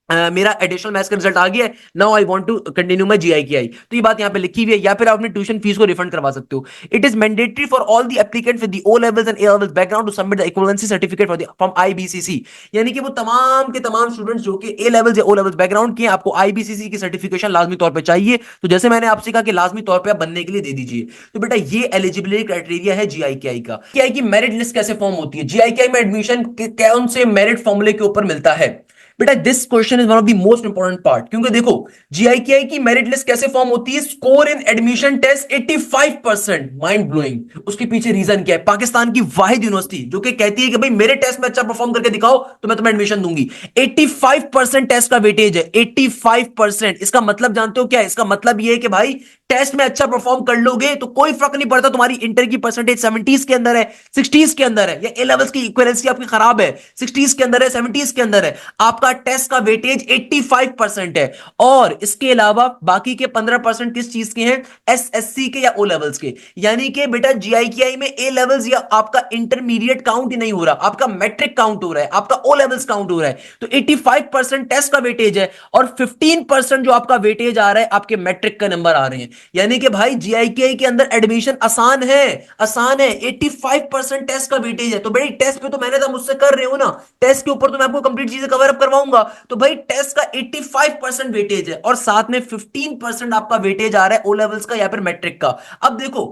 मेरा एडिशनल मैथ्स का रिजल्ट आ गया है, now I want to continue my GIKI. तो ये बात यहां पे लिखी हुई है। या फिर आप अपनी ट्यूशन फीस को रिफंड करवा सकते हो। It is mandatory for all the applicants with the O levels and A levels background to submit the equivalency certificate for the from IBCC. यानी कि वो तमाम के तमाम स्टूडेंट्स जो कि ए लेवल्स या ओ लेवल्स बैकग्राउंड के, आपको आईबीसीसी की सर्टिफिकेशन लाजमी तौर पर चाहिए। तो जैसे मैंने आपसे कहा कि लाजमी तौर पर आप बनने के लिए दे दीजिए। तो बेटा ये एलिजिबिलिटी क्राइटेरिया है जीआईकेआई का। जीआई की मेरिट लिस्ट कैसे फॉर्म होती है, जीआईकेआई में एडमिशन कौन से मेरिट फॉर्मूले के ऊपर मिलता है? बेटा this question is one of the most important part, क्योंकि देखो जीआईकेआई की मेरिट लिस्ट कैसे फॉर्म होती है? Score in admission test 85%। Mind blowing. उसके पीछे रीजन क्या है? पाकिस्तान की वाहिद यूनिवर्सिटी जो कि कहती है कि भाई मेरे टेस्ट में अच्छा परफॉर्म करके दिखाओ तो मैं तुम्हें एडमिशन दूंगी। 85% टेस्ट का वेटेज है, 85%। इसका मतलब जानते हो क्या है? इसका मतलब यह है कि भाई टेस्ट में अच्छा परफॉर्म कर लोगे तो कोई फर्क नहीं पड़ता तुम्हारी इंटर की परसेंटेज 70s के अंदर है, 60s के अंदर है, या ए लेवल्स की इक्विवेलेंसी आपकी खराब है, 60s के अंदर है, 70s के अंदर है, आपका टेस्ट का वेटेज 85% है। और इसके अलावा बाकी के 15% किस चीज के हैं? एसएससी के या ओ लेवल्स के। यानी कि बेटा जीआईकेआई में ए लेवल्स या आपका इंटरमीडिएट काउंट ही नहीं हो रहा, आपका मैट्रिक काउंट हो रहा है, आपका ओ लेवल्स काउंट हो रहा है। तो 85% टेस्ट का वेटेज है और 15% जो आपका वेटेज आ रहा है आपके मैट्रिक का नंबर आ रहे हैं। यानी कि भाई जीआईकेआई के अंदर एडमिशन आसान है, आसान है। 85% टेस्ट का वेटेज है। तो भाई टेस्ट पे तो मैंने तो मुझसे कर रहे हो ना, टेस्ट के ऊपर तो मैं आपको कंप्लीट चीजें कवर अप करवाऊंगा। तो भाई टेस्ट का 85% वेटेज है और साथ में 15% आपका वेटेज आ रहा है ओ लेवल्स का या फिर मैट्रिक का। अब देखो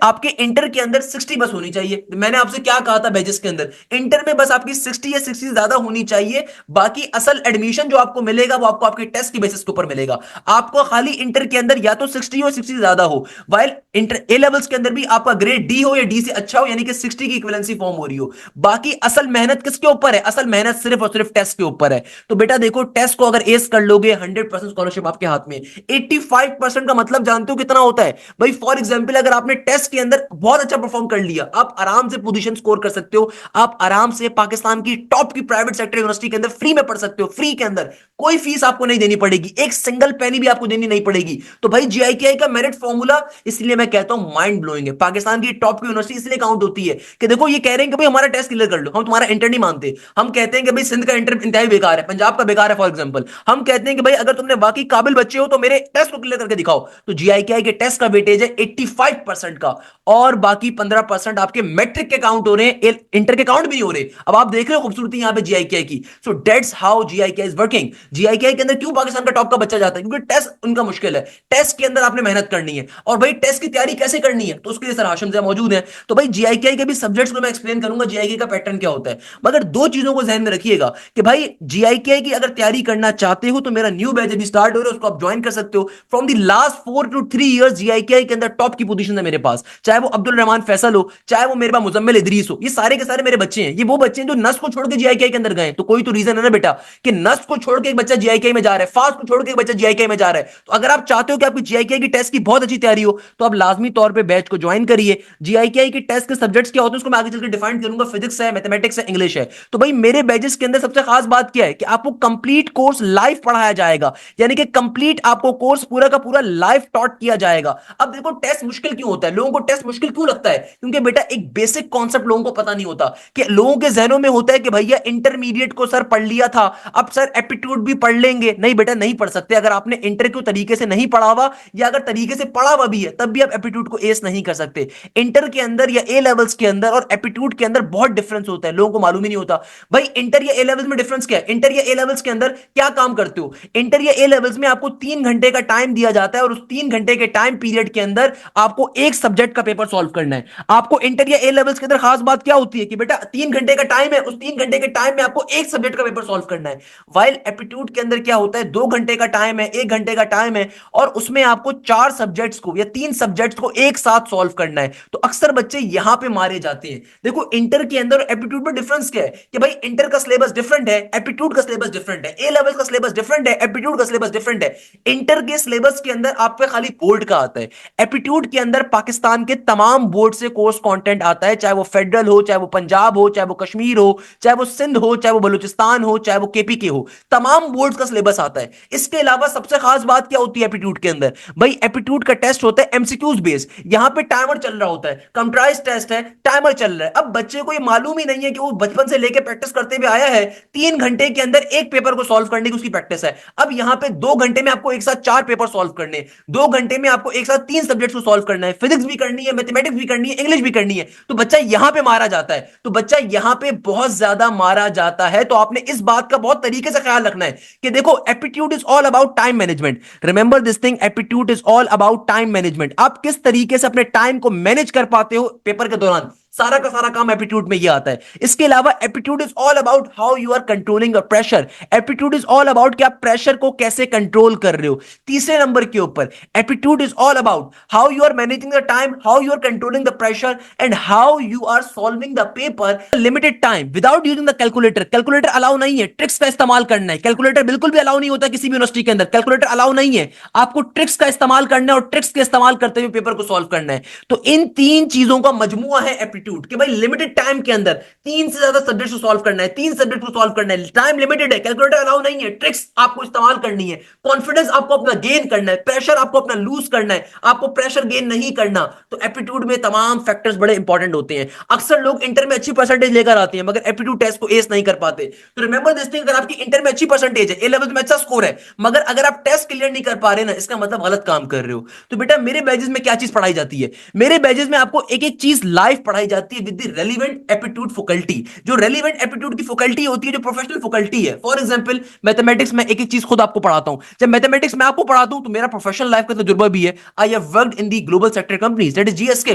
आपके इंटर के अंदर 60 बस होनी चाहिए। मैंने आपसे क्या कहा था बैचेस के अंदर? इंटर में बस आपकी 60 या 60 ज्यादा होनी चाहिए। बाकी असल एडमिशन जो आपको मिलेगा वो आपको आपके टेस्ट की बेसिस के ऊपर मिलेगा। आपको खाली इंटर के अंदर या तो 60 हो, 60 ज्यादा हो, वाइल इंटर ए लेवल्स के अंदर भी आपका ग्रेड डी हो या डी से अच्छा हो, यानी कि 60 की इक्विवेलेंसी फॉर्म हो रही हो। बाकी असल मेहनत किसके ऊपर है? असल मेहनत सिर्फ और सिर्फ टेस्ट के ऊपर है। तो बेटा देखो टेस्ट को अगर एस कर लोगे 100% स्कॉलरशिप आपके हाथ में। 85% का मतलब जानते हो कितना होता है? भाई फॉर एग्जाम्पल अगर आपने टेस्ट के अंदर बहुत अच्छा परफॉर्म कर लिया, आप आराम से पोजीशन स्कोर कर सकते हो। आप आराम से पाकिस्तान की टॉप की प्राइवेट सेक्टर यूनिवर्सिटी के अंदर फ्री में पढ़ सकते हो, फ्री के अंदर कोई फीस आपको नहीं देनी पड़ेगी, एक सिंगल पेनी भी आपको देनी नहीं पड़ेगी। तो भाई जीआईकेआई का मेरिट फॉर्मूला इसलिए मैं कहता हूं माइंड ब्लोइंग है। पाकिस्तान की टॉप की यूनिवर्सिटी इसलिए काउंट होती है कि देखो ये कह रहे हैं कि भाई हमारा टेस्ट क्लियर कर लो, हम तुम्हारा इंटर नहीं मानते। हम कहते हैं कि भाई सिंध का इंटर इंतहाई बेकार है, पंजाब का बेकार है फॉर एग्जांपल। हम कहते हैं कि भाई अगर तुमने बाकी काबिल बच्चे हो तो मेरे टेस्ट को क्लियर करके दिखाओ। तो जीआईकेआई के टेस्ट का वेटेज है 85% का और बाकी 15% आपके मैट्रिक के काउंट हो रहे हैं, इंटर के काउंट भी नहीं हो रहे। अब आप देख रहे हो खूबसूरती यहां पे जीआईकेआई की। So that's how GIKI is working. GIKI के अंदर क्यों पाकिस्तान का टॉप का बच्चा जाता है? क्योंकि टेस्ट उनका मुश्किल है, टेस्ट के अंदर आपने मेहनत करनी है। और भाई टेस्ट की तैयारी कैसे करनी है तो उसके लिए सर हाशिम ज़िया मौजूद है। तो भाई जीआईकेआई के भी सब्जेक्ट्स को मैं एक्सप्लेन करूंगा, जीआईकेआई का पैटर्न क्या होता है। मगर दो चीजों को ध्यान में रखिएगा कि भाई जीआईकेआई की अगर तैयारी करना चाहते हो तो मेरा न्यू बैच अभी स्टार्ट हो रहा है, उसको आप ज्वाइन कर सकते हो। From the last 4 to 3 years GIKI के अंदर टॉप की पोजीशन है मेरे पास, चाहे चाहे वो अब्दुल रहमान फैसल हो, चाहे वो मेरे पास मुजम्मिल इदरीस हो, ये सारे के सारे मेरे बच्चे हैं। ये वो बच्चे हैं जो नस्ल को छोड़ के जीआईके के अंदर गए। तो कोई तो रीजन है ना बेटा कि नस्ल को छोड़ के एक बच्चा जीआईके में जा रहा है, फास्ट को छोड़ के एक बच्चा जीआईके में जा रहा है। तो अगर आप चाहते हो कि आपकी जीआईके की टेस्ट की बहुत अच्छी तैयारी हो, तो आप लाजमी तौर पर बैच को ज्वाइन करिए। जीआईके की टेस्ट के सब्जेक्ट्स क्या होते हैं उसको मैं आगे चलकर डिफाइन करूंगा, फिजिक्स है, मैथमेटिक्स है, इंग्लिश है। तो भाई मेरे बैचेस के अंदर सबसे खास बात क्या है कि आपको कंप्लीट कोर्स लाइव पढ़ाया जाएगा, यानी कि कंप्लीट आपको कोर्स पूरा का पूरा लाइव टॉट किया जाएगा। अब देखो टेस्ट मुश्किल क्यों होता है, लोगों को टेस्ट मुश्किल क्यों लगता है? क्योंकि बेटा एक बेसिक कॉन्सेप्ट लोगों को पता नहीं होता। कि लोगों के जहनों में होता है कि भैया इंटरमीडिएट को सर पढ़ लिया था, अब सर एप्टीट्यूड भी पढ़ लेंगे। नहीं बेटा, नहीं पढ़ सकते। अगर आपने इंटर को तरीके से नहीं पढ़ा हुआ, या अगर तरीके से पढ़ा हुआ भी है, तब भी आप एप्टीट्यूड को एस नहीं कर सकते। इंटर के अंदर या ए लेवल्स के अंदर और एप्टीट्यूड के अंदर बहुत डिफरेंस होता है, लोगों को मालूम ही नहीं होता। भाई इंटर या ए लेवल्स में डिफरेंस क्या है? इंटर या ए लेवल्स के अंदर क्या काम करते हो? इंटर या ए लेवल्स में आपको 3 घंटे का टाइम दिया जाता है, और उस 3 घंटे के टाइम पीरियड के अंदर आपको एक सब्जेक्ट का पेपर सॉल्व करना है। आपको इंटर या ए लेवल्स के अंदर खास बात क्या होती है कि बेटा 3 घंटे का टाइम है, उस 3 घंटे के टाइम में आपको एक सब्जेक्ट का पेपर सॉल्व करना है। वाइल एप्टीट्यूड के अंदर क्या होता है, 2 घंटे का टाइम है, 1 घंटे का टाइम है, और उसमें आपको 4 सब्जेक्ट्स को या 3 सब्जेक्ट्स को एक साथ सॉल्व करना है। तो अक्सर बच्चे यहां पे मारे जाते हैं। देखो इंटर के अंदर और एप्टीट्यूड में डिफरेंस क्या है कि भाई इंटर का सिलेबस डिफरेंट है, एप्टीट्यूड का सिलेबस डिफरेंट है, ए लेवल का सिलेबस डिफरेंट है, एप्टीट्यूड का सिलेबस डिफरेंट है। इंटर के सिलेबस के अंदर आप पे खाली बोर्ड का आता है, एप्टीट्यूड के अंदर पाकिस्तान के तमाम बोर्ड से कोर्स कंटेंट आता है, चाहे वो फेडरल हो, चाहे वो पंजाब हो, चाहे वो कश्मीर हो, चाहे वो सिंध हो, चाहे वो बलूचिस्तान हो, चाहे वो केपीके हो, तमाम बोर्ड्स का सिलेबस आता है। इसके अलावा सबसे खास बात क्या होती है एप्टीट्यूड के अंदर? भाई एप्टीट्यूड का टेस्ट होता है एमसीक्यूज बेस्ड, यहां पे टाइमर चल रहा होता है, कंप्यूटराइज्ड टेस्ट है, टाइमर चल रहा है। अब बच्चे को ये मालूम ही नहीं है कि वो बचपन से लेकर प्रैक्टिस करते हुए आया है, 3 घंटे के अंदर एक पेपर को सॉल्व करने की उसकी प्रैक्टिस है। अब यहां पे 2 घंटे में आपको एक साथ 4 पेपर सॉल्व करने, 2 घंटे में आपको एक साथ 3 सब्जेक्ट को सॉल्व करना है, फिजिक्स भी करनी है, मैथमेटिक्स भी करनी है, इंग्लिश भी करनी है। तो बच्चा यहां पे मारा जाता है, तो बच्चा यहां पे बहुत ज्यादा मारा जाता है। तो आपने इस बात का बहुत तरीके से ख्याल रखना है कि देखो aptitude is all about time management. Remember this thing, aptitude is all about time management. आप किस तरीके से अपने टाइम को मैनेज कर पाते हो पेपर के दौरान, सारा का सारा काम एप्टीट्यूड में ये आता है। इसके अलावा aptitude is all about how you are controlling pressure. Aptitude is all about कि आप प्रेशर को कैसे कंट्रोल कर रहे हो। तीसरे नंबर के ऊपर aptitude is all about how you are managing the time, how you are controlling the pressure, and how you are solving the paper limited time without using the calculator. Calculator allow नहीं है, tricks का इस्तेमाल करना है। Calculator बिल्कुल भी allow नहीं होता किसी भी यूनिवर्सिटी के अंदर, कैलकुलेटर अलाउ नहीं है। आपको ट्रिक्स का इस्तेमाल करना है और ट्रिक्स के इस्तेमाल करते हुए पेपर को सॉल्व करना है। तो इन 3 चीजों का मजमुआ है एप्टीट्यूड कि भाई लिमिटेड टाइम के अंदर 3 से ज्यादा सब्जेक्ट को सॉल्व करना है, 3 सब्जेक्ट को सॉल्व करना है, टाइम लिमिटेड है, कैलकुलेटर अलाउ नहीं है, ट्रिक्स आपको इस्तेमाल करनी है, कॉन्फिडेंस आपको अपना गेन करना है, प्रेशर आपको अपना लूज करना है, आपको प्रेशर गेन नहीं करना। तो एप्टीट्यूड में तमाम फैक्टर्स बड़े इंपॉर्टेंट होते हैं। अक्सर लोग इंटर में अच्छी परसेंटेज लेकर आते हैं मगर एप्टीट्यूड टेस्ट को एस नहीं कर पाते। तो रिमेंबर दिस थिंग, अगर आपकी इंटर में अच्छी परसेंटेज है, ए लेवल में अच्छा स्कोर है, मगर अगर आप टेस्ट क्लियर नहीं कर पा रहे ना, इसका मतलब गलत काम कर रहे हो। तो बेटा मेरे बैचेस में क्या चीज पढ़ाई जाती है? मेरे बैचेस में आपको एक एक चीज लाइव पढ़ाई जाती है with the relevant aptitude faculty. जो रेलेवेंट एप्टीट्यूड की फैकल्टी होती है, जो प्रोफेशनल फैकल्टी है। फॉर एग्जांपल मैथमेटिक्स में एक एक चीज खुद आपको पढ़ाता हूं। जब मैथमेटिक्स में आपको पढ़ाता हूं तो मेरा प्रोफेशनल लाइफ का तजुर्बा भी है। आई have worked in the global sector companies that is GSK,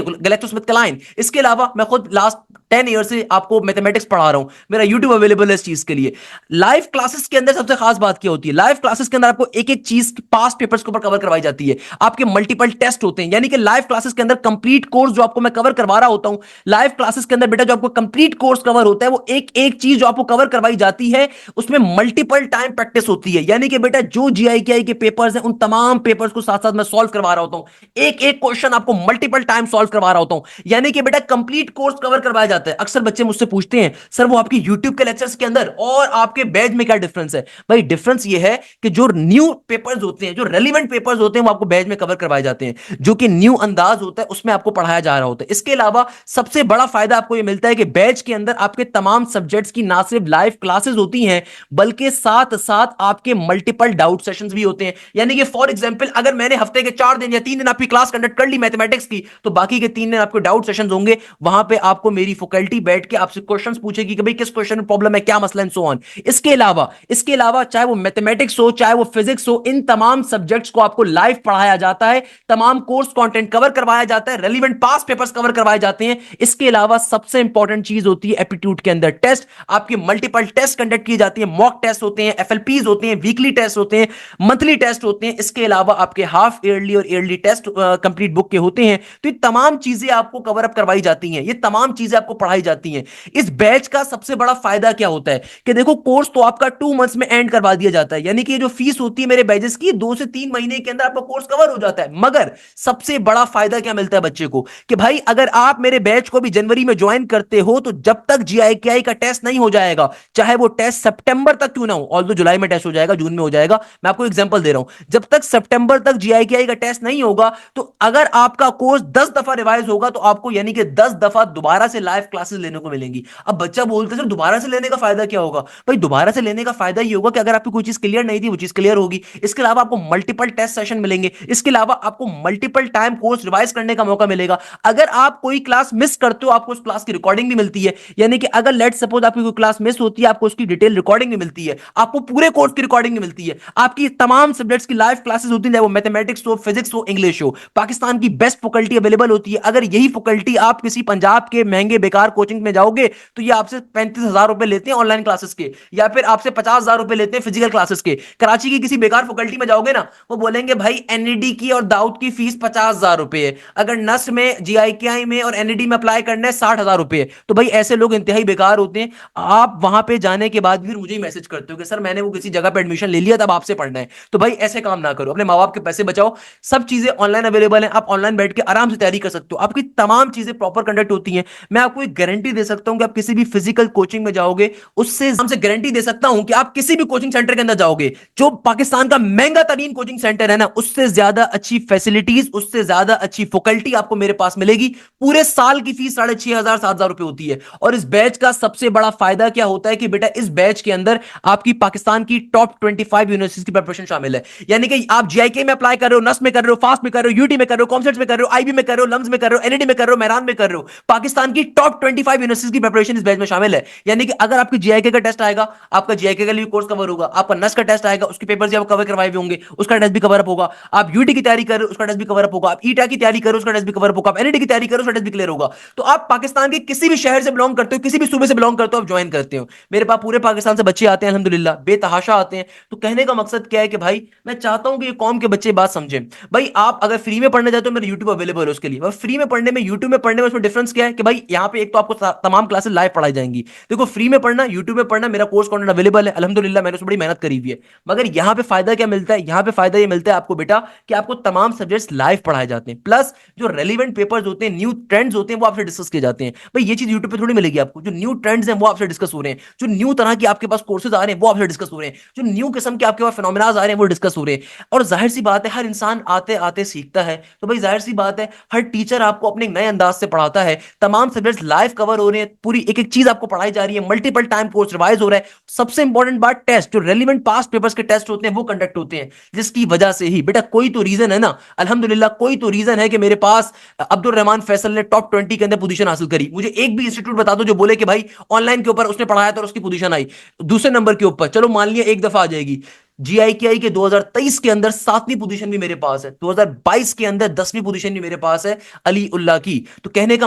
GlaxoSmithKline. इसके अलावा मैं खुद लास्ट 10 ईयर से आपको मैथमेटिक्स पढ़ा रहा हूं, मेरा यूट्यूब अवेलेबल है इस चीज के लिए। लाइव क्लासेस के अंदर सबसे खास बात क्या होती है? लाइव क्लासेस के अंदर आपको एक एक चीज पास्ट पेपर्स के ऊपर कवर करवाई जाती है। आपके मल्टीपल टेस्ट होते हैं, यानी कि लाइव क्लासेस के अंदर कंप्लीट कोर्स जो आपको मैं कवर करवा रहा होता हूं, लाइव क्लासेस के अंदर बेटा जो आपको कंप्लीट कोर्स कवर होता है, वो एक एक चीज जो आपको कवर करवाई जाती है उसमें मल्टीपल टाइम प्रैक्टिस होती है। यानी कि बेटा जो जीआईकेआई के पेपर्स हैं उन तमाम पेपर्स को साथ साथ मैं सॉल्व करवा रहा होता हूं, एक एक क्वेश्चन आपको मल्टीपल टाइम सॉल्व करवा रहा होता हूं। यानी कि बेटा कंप्लीट कोर्स कवर करवाया जाता है। अक्सर बच्चे मुझसे पूछते हैं सर वो आपके यूट्यूब के लेक्चर्स के अंदर और आपके बैच में क्या डिफरेंस है? भाई डिफरेंस ये है कि जो न्यू पेपर्स होते हैं, जो रेलिवेंट पेपर्स होते हैं, वो आपको बैच में कवर करवाए जाते हैं। जो कि न्यू अंदाज होता है उसमें आपको पढ़ाया जा रहा होता है। इसके अलावा सबसे बड़ा फायदा आपको यह मिलता है कि बैच के अंदर आपके तमाम सब्जेक्ट्स की ना सिर्फ लाइव क्लासेस होती हैं बल्कि साथ साथ आपके मल्टीपल डाउट सेशंस भी होते हैं। यानी कि फॉर एग्जांपल अगर मैंने हफ्ते के 4 दिन या 3 दिन आपकी क्लास कंडक्ट कर ली मैथमेटिक्स की, तो बाकी के 3 दिन आपके डाउट सेशंस होंगे। वहां पे आपको मेरी फैकल्टी बैठ के आपसे क्वेश्चंस पूछेगी कि भाई किस क्वेश्चन में प्रॉब्लम है, क्या मसला है, सो ऑन। इसके अलावा चाहे वो मैथमेटिक्स हो, चाहे वो फिजिक्स हो, इन तमाम सब्जेक्ट्स को आपको लाइव पढ़ाया जाता है, तमाम कोर्स कंटेंट कवर करवाया जाता है, रेलिवेंट पास पेपर्स कवर करवाए जाते हैं। इसके अलावा सबसे इंपॉर्टेंट चीज होती है एप्टीट्यूड के अंदर टेस्ट। आपके मल्टीपल टेस्ट कंडक्ट की जाती है, मॉक टेस्ट होते हैं, एफएलपीज होते हैं, वीकली टेस्ट होते हैं, मंथली टेस्ट होते हैं। इसके अलावा आपके हाफ ईयरली और ईयरली टेस्ट कंप्लीट बुक के होते हैं। तो ये तमाम चीजें आपको कवर अप करवाई जाती हैं, ये तमाम चीजें आपको पढ़ाई जाती हैं। इस बैच का सबसे बड़ा फायदा क्या होता है कि देखो, कोर्स तो आपका 2 मंथ्स में एंड करवा दिया जाता है, यानी कि ये जो फीस होती है मेरे बैचेस की, 2 से 3 महीने के अंदर आपका कोर्स कवर हो जाता है। मगर सबसे बड़ा फायदा क्या मिलता है बच्चे को कि भाई अगर आप मेरे बैच को भी जनवरी में ज्वाइन करते हो तो जब तक जीआईकेआई का टेस्ट नहीं हो जाएगा, चाहे वो टेस्ट सितंबर तक क्यों ना हो, ऑल्दो जुलाई में टेस्ट हो जाएगा, जून में हो जाएगा, मैं आपको एग्जांपल दे रहा हूं, जब तक सितंबर तक जीआईकेआई का टेस्ट नहीं होगा, तो अगर आपका कोर्स 10 दफा रिवाइज होगा तो आपको यानी कि 10 दफा दोबारा से लाइव क्लासेस लेने को मिलेंगी। अब बच्चा बोलते सर दोबारा से लेने का फायदा क्या होगा? भाई दोबारा से लेने का फायदा ये होगा कि अगर आपकी कोई चीज क्लियर नहीं थी वो चीज क्लियर होगी। इसके अलावा आपको मल्टीपल टेस्ट सेशन मिलेंगे। इसके अलावा आपको मल्टीपल टाइम कोर्स रिवाइज करने का मौका मिलेगा। अगर आप कोई क्लास मिस करते हो आपको उस क्लास की रिकॉर्डिंग भी मिलती है, यानी कि अगर लेट सपोज आपकी कोई क्लास मिस होती है आपको उसकी डिटेल रिकॉर्डिंग भी मिलती है, आपको पूरे कोर्स की रिकॉर्डिंग भी मिलती है, आपकी तमाम सब्जेक्ट्स की लाइव क्लासेस होती है, वो मैथमेटिक्स हो, फिजिक्स हो, इंग्लिश हो। पाकिस्तान की बेस्ट फैकल्टी अवेलेबल होती है। अगर यही फैकल्टी आप किसी पंजाब के महंगे बेकार कोचिंग में जाओगे तो ये आपसे 35,000 रुपए लेते हैं ऑनलाइन क्लासेस के, या फिर आपसे 50,000 रुपए लेते हैं फिजिकल क्लासेस के। कराची की किसी बेकार फैकल्टी में जाओगे ना, वो बोलेंगे भाई एनईडी की और दाऊद की फीस 50,000 रुपए है, अगर नस में जीआईकेआई में और एनईडी में अप्लाई करना है 60,000 रुपए है। तो भाई ऐसे लोग इंतहाई बेकार होते हैं। आप वहां पे जाने के बाद फिर मुझे ही मैसेज करते हो कि सर मैंने वो किसी जगह पे एडमिशन ले लिया तब आपसे पढ़ना है। तो भाई ऐसे काम ना करो, अपने माँ बाप के पैसे बचाओ। सब चीजें ऑनलाइन अवेलेबल है, आप ऑनलाइन बैठ के आराम से तैयारी कर सकते हो, आपकी तमाम चीजें प्रॉपर कंडक्ट होती हैं। मैं आपको एक गारंटी दे सकता हूं कि आप किसी भी फिजिकल कोचिंग में जाओगे, उससे हमसे गारंटी दे सकता हूं कि आप किसी भी कोचिंग सेंटर के अंदर जाओगे, जो पाकिस्तान का महंगा तरीन कोचिंग सेंटर है ना, उससे ज्यादा अच्छी फैसिलिटीज, उससे ज्यादा अच्छी फैकल्टी आपको मेरे पास मिलेगी। पूरे साल की फीस 6,500 7,000 रुपए होती है। और इस बैच का सबसे बड़ा फायदा क्या होता है कि बेटा इस बैच के अंदर आपकी पाकिस्तान की टॉप 25 यूनिवर्सिटीज की प्रिपरेशन शामिल है। यानी कि आप जीआईके में अप्लाई कर रहे हो, नस में कर रहे हो, फास्ट में कर रहे हो, यूटी में कर रहे हो, कॉमसेट्स में कर रहे हो, आईबी में कर रहे हो, लम्स में कर रहे हो, एनईडी में कर रहे हो, मेहरान में कर रहे हो, पाकिस्तान की टॉप 25 यूनिवर्सिटीज की प्रिपरेशन इस बैच में शामिल है। यानी कि अगर आपकी जीआईके का टेस्ट आएगा, आपका जीआईके का लिए कोर्स कवर होगा, आपका नस का टेस्ट आएगा, उसके पेपर्स आप कवर करवाए होंगे, उसका टेस्ट भी कवर अप होगा, आप यूटी की तैयारी कर रहे हो उसका टेस्ट भी कवर अप होगा, आप ईटा की तैयारी करो उसका टेस्ट भी कवर अप होगा, आप एनईडी की तैयारी करो उसका टेस्ट भी क्लियर होगा। तो आप पाकिस्तान के किसी भी शहर से बिलोंग करते हो, किसी भी सूबे से बिलोंग करते हो, आप ज्वाइन करते हो। मेरे पास पूरे पाकिस्तान से बच्चे आते हैं अल्हम्दुलिल्लाह, बेतहाशा आते हैं। तो कहने का मकसद क्या है कि भाई मैं चाहता हूं कि ये कौम के बच्चे बात समझें। भाई आप अगर फ्री में पढ़ने जाते हो मेरा यूट्यूब अवेलेबल है उसके लिए। फ्री में पढ़ने में, यूट्यूब में पढ़ने में उसमें डिफरेंस क्या है कि भाई यहाँ पे एक तो आपको तमाम क्लासेस लाइव पढ़ाई जाएंगी। देखो फ्री में पढ़ना, यूट्यूब में पढ़ना, मेरा कोर्स कंटेंट अवेलेबल है अल्हम्दुलिल्लाह, मैंने उसमें बड़ी मेहनत करी हुई है। मगर यहाँ पे फायदा क्या मिलता है? यहाँ पे फायदा ये मिलता है आपको बेटा कि आपको तमाम सब्जेक्ट्स लाइव पढ़ाए जाते हैं, प्लस जो रेलिवेंट पेपर्स होते हैं, न्यू ट्रेंड्स होते हैं, वो आपसे डिस्कस किए जाते हैं। भाई ये चीज यूट्यूब पे थोड़ी मिलेगी आपको। जो न्यू ट्रेंड्स हैं वो आपसे डिस्कस हो रहे हैं, जो न्यू तरह की आपके पास कोर्सेज आ रहे हैं वो आपसे डिस्कस हो रहे हैं, जो न्यू किस्म के आपके पास फिनोमेनाज आ रहे हैं वो डिस्कस हो रहे हैं। और जाहिर सी बात है हर इंसान आते आते सीखता है, तो भाई जाहिर सी बात है हर टीचर आपको अपने नए अंदाज से पढ़ाता है। तमाम सब्जेक्ट्स लाइव कवर हो रहे हैं, पूरी एक एक चीज आपको पढ़ाई जा रही है, मल्टीपल टाइम कोर्स रिवाइज हो रहा है। सबसे इंपॉर्टेंट बात, टेस्ट, जो रेलिवेंट पास्ट पेपर्स के टेस्ट होते हैं वो कंडक्ट होते हैं, जिसकी वजह से ही बेटा कोई तो रीजन है ना, अल्हम्दुलिल्लाह कोई तो रीजन है कि मेरे पास अब्दुल रहमान फैसल ने टॉप 20 के अंदर पोजीशन हासिल करी। मुझे एक भी इंस्टीट्यूट बता दो जो बोले कि भाई ऑनलाइन के ऊपर उसने पढ़ाया था और उसकी पोजीशन आई दूसरे नंबर के ऊपर। चलो मान लिया एक दफा आ जाएगी। जीआईकेआई के 2023 के अंदर 7वीं पोजीशन भी मेरे पास है, 2022 के अंदर 10वीं पोजीशन भी मेरे पास है अली उल्लाह की। तो कहने का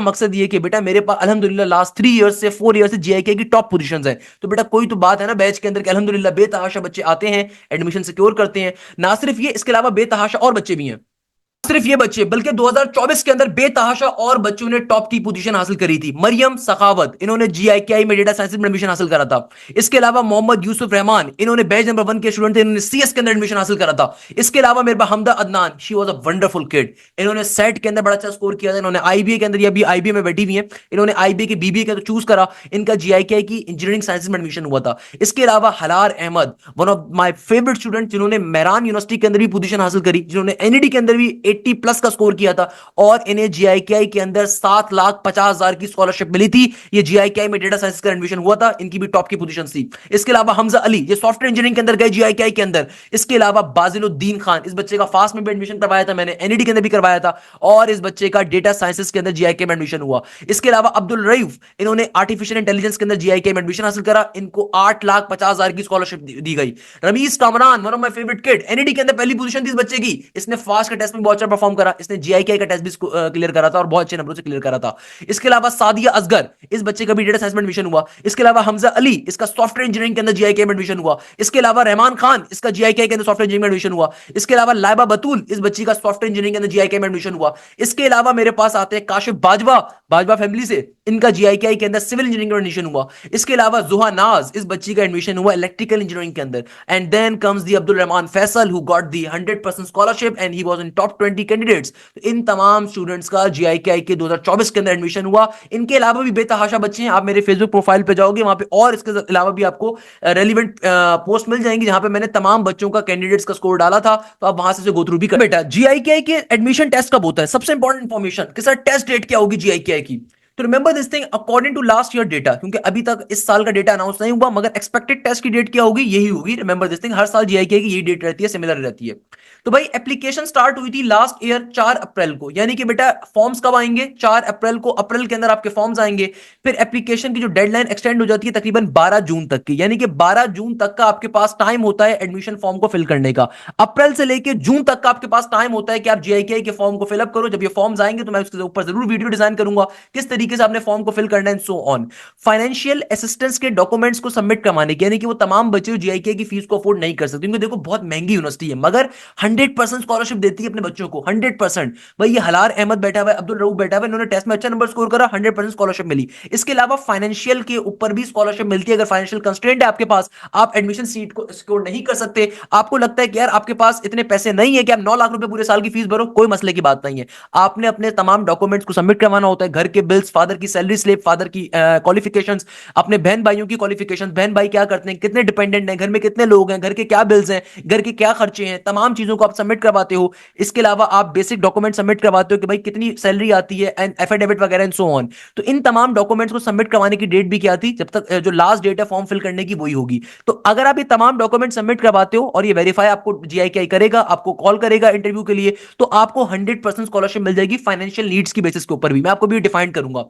मकसद ये कि बेटा मेरे पास अल्हम्दुलिल्लाह लास्ट 3 इयर्स से 4 इयर्स से जीआईकेआई की टॉप पोजीशंस है। तो बेटा कोई तो बात है ना बैच के अंदर कि अल्हम्दुलिल्लाह बेतहाशा बच्चे आते हैं, एडमिशन सिक्योर करते हैं। ना सिर्फ ये, इसके अलावा बेतहाशा और बच्चे भी हैं, सिर्फ ये बच्चे बल्कि 2024 के अंदर बेतहाशा और बच्चों ने टॉप की पोजीशन हासिल करी थी। मरियम सखावत, इन्होंने जीआईकेआई में डेटा साइंस में एडमिशन हासिल करा था। इसके अलावा मोहम्मद यूसुफ रहमान, इन्होंने बैच नंबर 1 के स्टूडेंट थे, इन्होंने सीएस के अंदर एडमिशन हासिल करा था। इसके अलावा मेरे पास Hamda Adnan, she was a wonderful kid, इन्होंने सेट के अंदर बड़ा अच्छा स्कोर किया था। इन्होंने आईबीए के अंदर, ये अभी आईबीए में बैठी हुई है, इन्होंने आईबीए के बीबीए का तो चूज करा, इनका जीआईकेआई की इंजीनियरिंग साइंस में एडमिशन हुआ था। इसके अलावा Halar Ahmed, one of my favourite student, जिन्होंने मेहरान यूनिवर्सिटी के अंदर भी पोजीशन हासिल करी, जिन्होंने एनईडी के अंदर भी 80+ का स्कोर किया था और इन्हें जीआईकेआई के अंदर 7,50,000 की स्कॉलरशिप मिली थी। ये जीआईकेआई में डेटा साइंस का एडमिशन हुआ था, इनकी भी टॉप की पोजीशन थी। इसके अलावा हमजा अली, ये सॉफ्टवेयर इंजीनियरिंग के अंदर गए जीआईकेआई के अंदर। इसके अलावा बाजिलुद्दीन खान, इस बच्चे का फास्ट में भी एडमिशन करवाया था मैंने, एनईडी के अंदर भी करवाया था, और इस बच्चे का डेटा साइंसेस के अंदर जीआईके में एडमिशन हुआ। इसके अलावा अब्दुल रईफ, इन्होंने आर्टिफिशियल इंटेलिजेंस के अंदर जीआईके में एडमिशन हासिल करा, इनको 8,50,000 की स्कॉलरशिप दी गई। Ramiz Kamran, one of my favourite kid, NED के अंदर पहली पोजीशन थी इस बच्चे की। इसने फास्ट के टेस्ट में बहुत अच्छा परफॉर्म करा, इसने जीआईके का टेस्ट भी क्लियर करा था और बहुत अच्छे नंबरों से क्लियर करा था। इसके अलावा सादिया असगर, इस बच्चे का भी डेटा साइंस में एडमिशन हुआ। इसके अलावा हमजा अली, इसका सॉफ्टवेयर इंजीनियरिंग के अंदर जीआईके में एडमिशन हुआ। इसके अलावा रहमान खान, इसका जीआईके के अंदर सॉफ्टवेयर इंजीनियरिंग में एडमिशन हुआ। इसके अलावा लाइबा बतूल, इस बच्ची का सॉफ्टवेयर इंजीनियरिंग के अंदर जीआईके में एडमिशन हुआ। इसके अलावा मेरे पास आते हैं काशिफ बाजवा, बाजवा फैमिली से, इनका जीआईके के अंदर सिविल इंजीनियरिंग में एडमिशन हुआ। इसके अलावा जुहा नाज, इस बच्ची का एडमिशन हुआ इलेक्ट्रिकल इंजीनियरिंग के अंदर। And then comes the Abdul Rahman Faisal, who got the 100% scholarship and he was in top 20 candidates. तो इन तमाम स्टूडेंट्स का जीआईके के 2024 के अंदर एडमिशन हुआ। इनके अलावा भी बेतहाशा बच्चे हैं, आप मेरे फेसबुक प्रोफाइल पे जाओगे वहां पे और इसके अलावा भी आपको रेलिवेंट पोस्ट मिल जाएंगी जहां पे मैंने तमाम बच्चों का कैंडिडेट्स का स्कोर डाला था, तो आप वहां से गो थ्रू भी कर। बेटा जीआईके के एडमिशन टेस्ट कब होता है, सबसे इंपॉर्टेंट इंफॉर्मेशन कि सर टेस्ट डेट क्या होगी जीआईके की। तो remember this thing according to last year data, क्योंकि अभी तक इस साल का डेटा अनाउंस नहीं हुआ, मगर एक्सपेक्टेड टेस्ट की डेट क्या होगी, यही होगी। रिमेंबर दिस थिंग, हर साल जीआईके की यही डेट रहती है, सिमिलर रहती है। तो भाई एप्लीकेशन स्टार्ट हुई थी लास्ट ईयर 4 अप्रैल को, यानी कि बेटा फॉर्म्स कब आएंगे, 4 अप्रैल को, अप्रैल के अंदर आपके फॉर्म्स आएंगे। फिर एप्लीकेशन की जो डेडलाइन एक्सटेंड हो जाती है तकरीबन 12 जून तक की, यानी कि 12 जून तक का आपके पास टाइम होता है एडमिशन फॉर्म को फिल करने का। अप्रैल से लेकर जून तक का आपके पास टाइम होता है कि आप जीआईके के फॉर्म को फिलअप करो। जब ये फॉर्म्स आएंगे तो मैं उसके ऊपर जरूर वीडियो डिजाइन करूंगा किस तरीके से आपने फॉर्म को फिल करना है, सो ऑन। फाइनेंशियल असिस्टेंस के डॉक्यूमेंट्स को सबमिट करवाने के, यानी कि वो तमाम बच्चे जीआईके की फीस को अफोर्ड नहीं कर सकते, क्योंकि देखो बहुत महंगी यूनिवर्सिटी है, मगर 100% स्कॉलरशिप देती है अपने बच्चों को, 100%। भाई ये हलार अहमद बैठा हुआ है, अब्दुल रऊफ बैठा हुआ है, इन्होंने टेस्ट में अच्छा नंबर स्कोर करा, 100% स्कॉलरशिप मिली। इसके अलावा फाइनेंशियल के ऊपर भी स्कॉलरशिप मिलती है। अगर फाइनेंशियल कंस्ट्रेंट है आपके पास, आप एडमिशन सीट को स्कोर नहीं कर सकते, आपको लगता है कि यार आपके पास इतने पैसे नहीं है कि आप 9 लाख रुपए पूरे साल की फीस भरो, कोई मसले की बात नहीं है। आपने अपने तमाम डॉक्यूमेंट्स को सबमिट करवाना होता है, घर के बिल्स, फादर की सैलरी स्लिप, फादर की क्वालिफिकेशंस, अपने बहन भाइयों की क्वालिफिकेशंस, बहन भाई क्या करते हैं, कितने डिपेंडेंट हैं, घर में कितने लोग हैं, घर के क्या बिल्स हैं, घर के क्या खर्चे हैं, तमाम चीजों को आप सबमिट करवाते हो। इसके अलावा आप बेसिक डॉक्यूमेंट सबमिट करवाते हो कि भाई कितनी सैलरी आती है, एंड एफिडेविट वगैरह एंड सो ऑन। तो इन तमाम डॉक्यूमेंट्स को सबमिट करवाने की डेट भी क्या थी, जब तक जो लास्ट डेट है फॉर्म फिल करने की वही होगी। तो अगर आप ये तमाम डॉक्यूमेंट सबमिट करवाते हो और ये वेरीफाई आपको जीआईके करेगा, आपको कॉल करेगा इंटरव्यू के लिए, तो आपको 100% स्कॉलरशिप मिल जाएगी फाइनेंशियल नीड्स की बेसिस के ऊपर भी। मैं आपको भी डिफाइन करूंगा।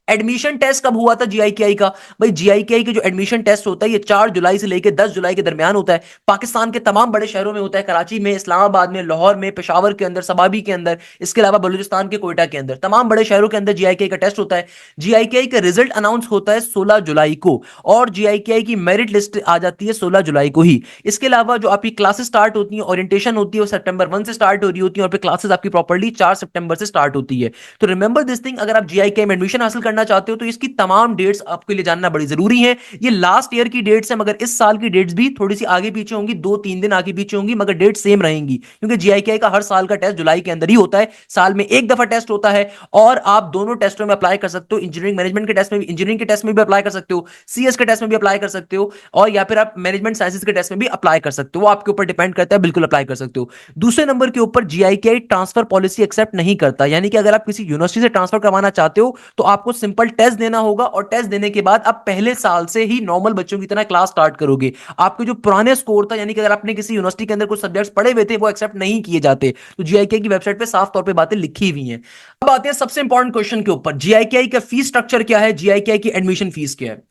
एडमिशन टेस्ट कब हुआ था जीआईकेआई का, भाई जीआईकेआई का जो एडमिशन टेस्ट होता है ये 4 जुलाई से लेकर 10 जुलाई के दरमियान होता है। पाकिस्तान के तमाम बड़े शहरों में होता है, कराची में, इस्लामाबाद में, लाहौर में, पेशावर के अंदर, सबाबी के अंदर, इसके अलावा बलूचिस्तान के कोयटा के अंदर, तमाम बड़े शहरों के अंदर जीआईकेआई का टेस्ट होता है। जीआईकेआई का रिजल्ट अनाउंस होता है 16 जुलाई को, और जीआईकेआई की मेरिट लिस्ट आ जाती है 16 जुलाई को ही। इसके अलावा जो आपकी क्लासेस स्टार्ट होती है, ओरिएंटेशन होती है, वो सितंबर 1 से स्टार्ट हो रही होती है, और फिर क्लासेस आपकी प्रॉपर्ली 4 सितंबर से स्टार्ट होती है। तो रिमेंबर दिस थिंग, अगर आप जीआईकेआई में एडमिशन हासिल करना चाहते हो तो इसकी तमाम डेट्स आपके लिए जानना बड़ी जरूरी है। ये लास्ट ईयर की डेट्स है, मगर इस साल की डेट्स भी थोड़ी सी आगे पीछे होंगी, 2-3 दिन आगे पीछे होंगी, मगर डेट सेम रहेंगी, क्योंकि जीआईके का हर साल का टेस्ट जुलाई के अंदर ही होता है। साल में एक दफा टेस्ट होता है, और आप दोनों टेस्टों में अप्लाई कर सकते हो। इंजीनियरिंग मैनेजमेंट के टेस्ट में भी, इंजीनियरिंग के टेस्ट में भी अप्लाई कर सकते हो, सीएस के टेस्ट में भी अप्लाई कर सकते हो, और या फिर आप मैनेजमेंट साइंसेज के टेस्ट में भी अप्लाई कर सकते हो। वो आपके ऊपर डिपेंड करता है, बिल्कुल अप्लाई कर सकते हो। दूसरे नंबर के ऊपर जीआईके ट्रांसफर पॉलिसी एक्सेप्ट नहीं करता, यानी कि अगर आप किसी यूनिवर्सिटी से ट्रांसफर करवाना चाहते हो तो आपको सिंपल टेस्ट देना होगा, और टेस्ट देने के बाद आप पहले साल से ही नॉर्मल बच्चों की तरह क्लास स्टार्ट करोगे। आपके जो पुराने स्कोर था, यानी कि अगर आपने किसी यूनिवर्सिटी के अंदर कुछ सब्जेक्ट्स पढ़े हुए थे, वो एक्सेप्ट नहीं किए जाते। तो जीआईके की वेबसाइट पे साफ तौर पे बातें लिखी हुई हैं। अब आते हैं सबसे इंपॉर्टेंट क्वेश्चन के ऊपर, जीआईके का फीस स्ट्रक्चर क्या है, जीआईके की एडमिशन फीस क्या है।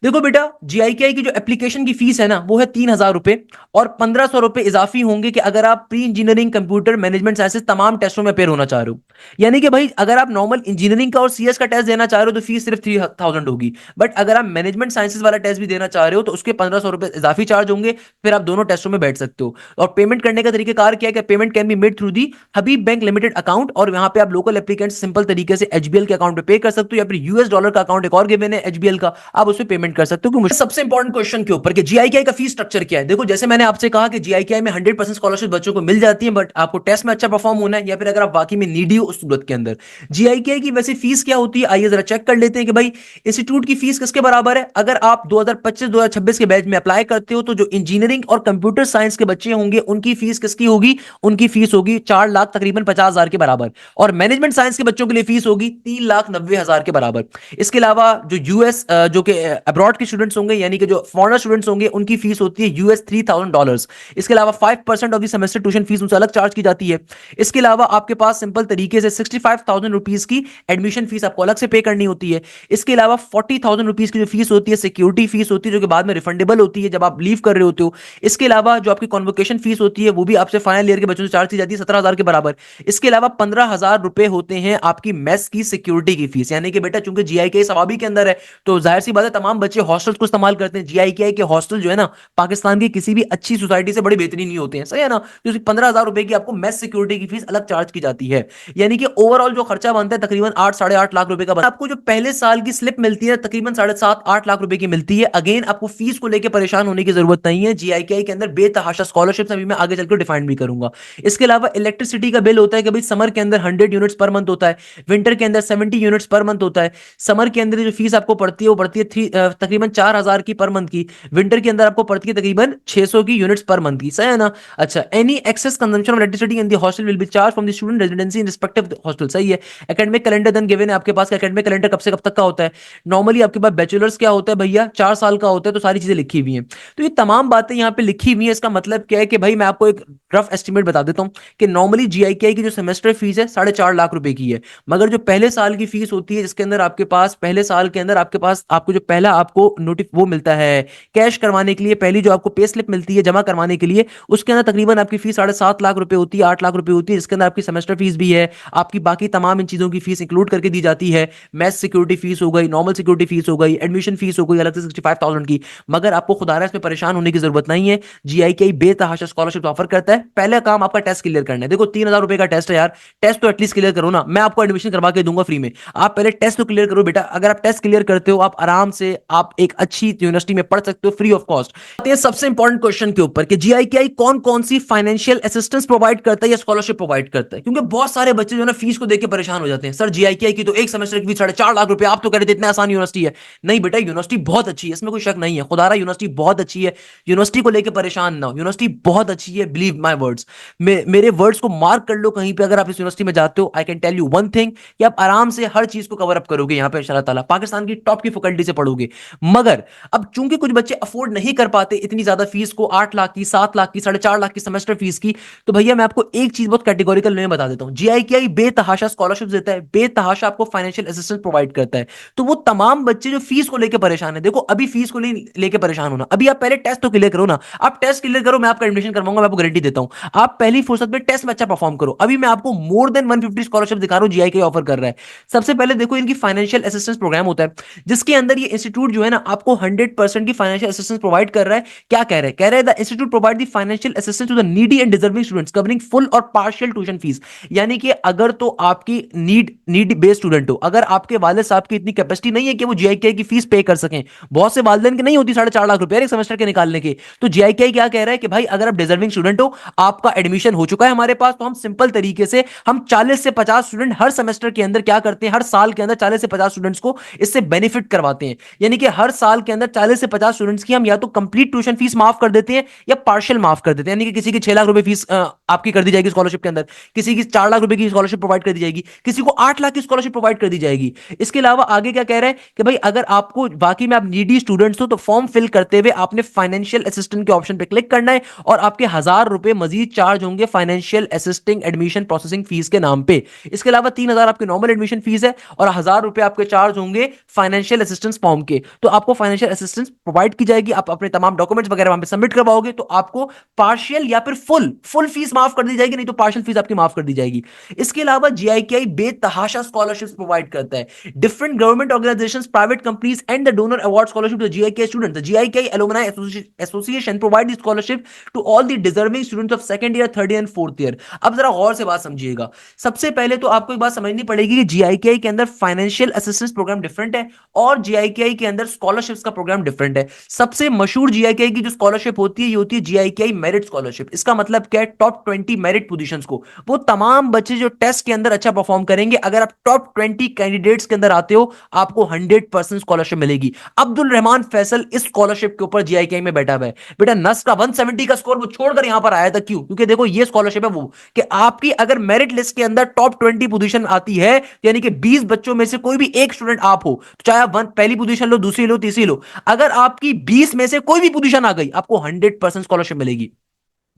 देखो बेटा, जीआईके की जो एप्लीकेशन की फीस है ना, वो है 3,000 रुपए, और 1,500 रुपए इजाफी होंगे कि अगर आप pre engineering, computer, management sciences तमाम टेस्टों में अपेयर होना चाह रहे हो। यानी कि भाई अगर आप नॉर्मल इंजीनियरिंग का और सीएस का टेस्ट देना चाह रहे हो तो फीस सिर्फ 3,000 होगी, बट अगर आप मैनेजमेंट साइंसेज वाला टेस्ट भी देना चाह रहे हो तो उसके 1,500 रुपए इजाफी चार्ज होंगे। फिर आप दोनों टेस्टों में बैठ सकते हो। और पेमेंट करने का तरीकेकार क्या है कि payment can be made through the Habib bank limited account, और यहाँ पे आप लोकल एप्लीकेंट सिंपल तरीके से एचबीएल के अकाउंट पे पे कर सकते हो, या फिर यूएस डॉलर का अकाउंट एक और गिवन है एचबीएल का, आप उस पर पेमेंट कमेंट कर सकते हो कि मुझे सबसे इंपॉर्टेंट क्वेश्चन के ऊपर कि जीआईकेआई का फीस स्ट्रक्चर क्या है। देखो जैसे मैंने आपसे कहा कि जीआईकेआई में 100% स्कॉलरशिप बच्चों को मिल जाती है, बट आपको टेस्ट में अच्छा परफॉर्म होना है या फिर अगर आप बाकी में नीडी हो उस सूरत के अंदर। जीआईकेआई की वैसे फीस क्या होती है, आइए जरा चेक कर लेते हैं कि भाई इंस्टीट्यूट की फीस किसके बराबर है। अगर आप 2025-2026 के बैच में अप्लाई करते हो तो जो इंजीनियरिंग और कंप्यूटर साइंस के बच्चे होंगे उनकी फीस किसकी होगी, उनकी फीस होगी 4 लाख तकरीबन 50,000 के बराबर। और मैनेजमेंट साइंस के बच्चों के लिए फीस होगी 3,90,000 के बराबर। इसके अलावा जो यूएस जो कि अब्रॉड के स्टूडेंट्स होंगे यानी कि जो फॉरेनर स्टूडेंट्स होंगे उनकी फीस होती है यूएस $3,000। इसके अलावा 5% of the semester tuition fees उनसे अलग चार्ज की जाती है। इसके अलावा आपके पास सिंपल तरीके से 65,000 रुपीज की एडमिशन फीस आपको अलग से पे करनी होती है। इसके अलावा 40,000 रुपीज की जो फीस होती है सिक्योरिटी फीस होती है जो कि बाद में रिफंडेबल होती है जब आप लीव कर रहे होते हो। इसके अलावा जो आपकी कॉन्वोकेशन फीस होती है वो भी आपसे फाइनल ईयर के बच्चों से चार्ज की जाती है 17,000 के बराबर। इसके अलावा 15,000 रुपए होते हैं आपकी मेस की सिक्योरिटी की फीस, यानी कि बेटा चूंकि जीआईके सवाबी के अंदर है तो जाहिर सी बात है तमाम बच्चे हॉस्टल्स को इस्तेमाल करते हैं। जीआईके के हॉस्टल जो है ना पाकिस्तान की किसी भी अच्छी सोसाइटी से बड़े बेहतरीन नहीं होते हैं, सही है ना। तो 15,000 रुपए की आपको मेस सिक्योरिटी की फीस अलग चार्ज की जाती है, यानी कि ओवरऑल जो खर्चा बनता है तकरीबन 8-8.5 लाख रुपए का बनता है। आपको जो पहले साल की स्लिप मिलती है तकरीबन 7.5-8 लाख रुपए की मिलती है। अगेन आपको फीस को लेकर परेशान होने की जरूरत नहीं है, जीआईके के अंदर बेतहाशा स्कॉलरशिप अभी मैं आगे चलकर डिफाइन भी करूंगा। इसके अलावा इलेक्ट्रिसिटी का बिल होता है कि भाई समर के अंदर 100 यूनिट्स पर मंथ होता है, विंटर के अंदर 70 यूनिट्स पर मंथ होता है। समर के अंदर जो फीस आपको पड़ती है वो पड़ती है तकरीबन 4,000 की पर मंथ की, विंटर के अंदर आपको पड़ती है तकरीबन 600 की यूनिट्स पर मंथ की, सही है ना। अच्छा, any excess consumption of electricity in the hostel will be charge from the student residency in respective hostel, सही है। एकेडमिक कैलेंडर देन गिवन है आपके पास, एकेडमिक कैलेंडर कब से कब तक का होता है। नॉर्मली आपके पास बैचलर्स क्या होता है भैया 4 साल का होता है, तो सारी चीजें लिखी हुई हैं। तो ये तमाम बातें यहाँ पे लिखी हुई है, इसका मतलब क्या है कि भाई मैं आपको एक रफ एस्टिमेट बता देता हूँ कि नॉर्मली जीआईके की जो सेमेस्टर फीस है 4.5 लाख रुपए की है, मगर जो पहले साल की फीस होती है जिसके अंदर आपके पास पहले साल के अंदर आपके पास आपको जो पहला आपको नोटिस वो मिलता है कैश करवाने के लिए, पहली जो आपको पे स्लिप मिलती है जमा करवाने के लिए, उसके अंदर तकरीबन आपकी फीस 7.5 लाख रुपए होती है, 8 लाख रुपए होती है, जिसके अंदर आपकी सेमेस्टर फीस भी है, आपकी बाकी तमाम इन चीजों की फीस इंक्लूड करके दी जाती है। मैथ सिक्योरिटी फीस हो गई, नॉर्मल सिक्योरिटी फीस हो गई, एडमिशन फीस हो गई अलग से 65,000 की। मगर आपको खुदारा इसमें परेशान होने की जरूरत नहीं है, जीआईके बेतहाशा स्कॉलरशिप ऑफर करता है। पहला काम आपका टेस्ट क्लियर करना है। देखो 3,000 रुपए का टेस्ट है यार, टेस्ट तो एटलीस्ट क्लियर करो ना, मैं आपको एडमिशन करवा के दूंगा फ्री में, आप पहले टेस्ट तो क्लियर करो बेटा। अगर आप टेस्ट क्लियर करते हो आप आराम से आप एक अच्छी यूनिवर्सिटी में पढ़ सकते हो फ्री ऑफ कॉस्ट। सबसे इंपॉर्टेंट क्वेश्चन के ऊपर कि जीआईके कौन कौन सी फाइनेंशियल असिस्टेंस प्रोवाइड करता है या स्कॉलरशिप प्रोवाइड करता है, क्योंकि बहुत सारे बच्चे जो है ना फीस को देकर परेशान हो जाते हैं। सर जीआईके की तो एक सेमेस्टर की फीस 4.5 लाख रुपए, आप तो कह रहे थे इतना आसान यूनिवर्सिटी है। नहीं बेटा यूनिवर्सिटी बहुत अच्छी है, इसमें कोई शक नहीं है, खुदारा यूनिवर्सिटी बहुत अच्छी है, यूनिवर्सिटी को लेकर परेशान ना हो, यूनिवर्सिटी बहुत अच्छी है, बिलीव माय वर्ड्स। मेरे वर्ड्स को मार्क कर लो कहीं पे अगर आप इस यूनिवर्सिटी में जाते हो। I can tell you one thing कि आप आराम से हर चीज को कवर अप करोगे यहाँ पे इंशाल्लाह ताला, पाकिस्तान की टॉप की फैकल्टी से पढ़ोगे। मगर अब चूंकि कुछ बच्चे अफोर्ड नहीं कर पाते इतनी ज्यादा फीस को, 8 लाख की, 7 लाख की, 4.5 लाख की सेमेस्टर फीस की, तो भैया मैं आपको एक चीज बहुत कैटेगोरिकल में बता देता हूं, जीआईके बेतहाशा स्कॉलरशिप देता है, बेतहाशा आपको फाइनेंशियल असिस्टेंस प्रोवाइड करता है। तो वो तमाम बच्चे जो फीस को लेकर परेशान है, देखो अभी फीस को लेकर परेशान होना, अभी आप पहले टेस्ट तो क्लियर करो ना, आप टेस्ट क्लियर करो, मैं आपका एडमिशन करवाऊंगा, मैं आपको गारंटी देता हूं। आप पहली फुर्सत में टेस्ट में अच्छा परफॉर्म करो। अभी मैं आपको मोर देन 150 स्कॉलरशिप दिखा रहा हूं जीआईके ऑफर कर रहा है। सबसे पहले देखो इनकी फाइनेंशियल असिस्टेंस प्रोग्राम होता है जिसके अंदर ये इंस्टीट्यूट जो है ना आपको 100% की फाइनेंशियल असिस्टेंस प्रोवाइड कर रहा है। क्या कह रहे हैं, कह रहे हैं the institute provide the financial assistance to the needy and deserving students covering full और पार्शियल ट्यूशन फीस। यानी कि अगर तो आपकी नीड बेस्ड स्टूडेंट हो, अगर आपके वालिद साहब की इतनी कैपेसिटी नहीं है कि वो जीआईके की फीस पे कर सकें, बहुत से वालिदैन की नहीं होती 4.5 लाख रुपए एक सेमेस्टर के निकालने के, तो जीआईके क्या कह रहा है कि भाई अगर आप डिजर्विंग स्टूडेंट हो, आपका एडमिशन हो चुका है हमारे पास, तो हम सिंपल तरीके से हम 40 से 50 स्टूडेंट हर सेमेस्टर के अंदर क्या करते हैं, हर साल के अंदर 40 से 50 स्टूडेंट्स को इससे बेनिफिट करवाते हैं। यानी कि हर साल के अंदर 40 से 50 स्टूडेंट्स की हम या तो कंप्लीट ट्यूशन फीस माफ कर देते हैं या पार्शियल माफ कर देते हैं। यानी कि किसी की 6 लाख रुपए फीस आपकी कर दी जाएगी स्कॉलरशिप के अंदर, किसी की 4 लाख रुपए की स्कॉलरशिप प्रोवाइड कर दी जाएगी, किसी को 8 लाख की स्कॉलरशिप प्रोवाइड कर दी जाएगी। इसके अलावा आगे क्या कह रहे हैं कि भाई अगर आपको बाकी में आप नीडी स्टूडेंट्स हो तो फॉर्म फिल करते हुए आपने फाइनेंशियल असिस्टेंट के ऑप्शन पे क्लिक करना है और आपके 1,000 रुपए मजीद चार्ज होंगे financial assisting admission processing fees के नाम पे। इसके अलावा 3,000 आपके नॉर्मल एडमिशन फीस है और 1,000 रुपए आपके चार्ज होंगे फाइनेंशियल असिस्टेंस फॉर्म के। तो आपको फाइनेंशियल असिस्टेंस प्रोवाइड की जाएगी, आप अपने तमाम डॉक्यूमेंट्स वगैरह वहां पे सबमिट करवाओगे तो आपको पार्शियल या फिर फुल फीस माफ कर दी जाएगी, नहीं तो पार्शियल फीस आपकी माफ कर दी जाएगी। इसके अलावा जीआईकेआई बेतहाशा स्कॉलरशिप्स प्रोवाइड करता है। Different government organisations, private companies and the donor award scholarship to GIKI student. The GIKI alumni association provide the scholarship to all the deserving students of second year, third year and fourth year. अब जरा गौर से बात समझिएगा। सबसे पहले तो आपको एक बात समझनी पड़ेगी कि जीआईकेआई के अंदर फाइनेंशियल असिस्टेंस प्रोग्राम डिफरेंट है और जीआईकेआई के अंदर स्कॉलरशिप्स का प्रोग्राम डिफरेंट है। सबसे मशहूर जीआईकेआई की जो स्कॉलरशिप होती है ये होती है जीआईकेआई मेरिट स्कॉलरशिप। इसका मतलब क्या है, टॉप 20 मेरिट पोजीशंस को, वो तमाम बच्चे जो टेस्ट के अंदर अच्छा परफॉर्म करेंगे, अगर आप टॉप 20 कैंडिडेट्स के अंदर आते हो आपको 100% स्कॉलरशिप मिलेगी। अब्दुल रहमान फैसल इस स्कॉलरशिप के ऊपर जीआईकेआई में बैठा हुआ है। बेटा नस का 170 का स्कोर वो छोड़कर यहां पर आया था, क्यों? क्योंकि देखो ये स्कॉलरशिप है वो, कि आपकी अगर मेरिट लिस्ट के अंदर टॉप 20 पोजीशन आती है, यानी कि 20 बच्चों में से कोई भी एक स्टूडेंट आप हो, तो चाहे आप पहली पोजीशन लो, दूसरी लो, तीसरी लो, अगर आपकी 20 में से कोई भी पोजीशन आ गई आपको 100% स्कॉलरशिप मिलेगी।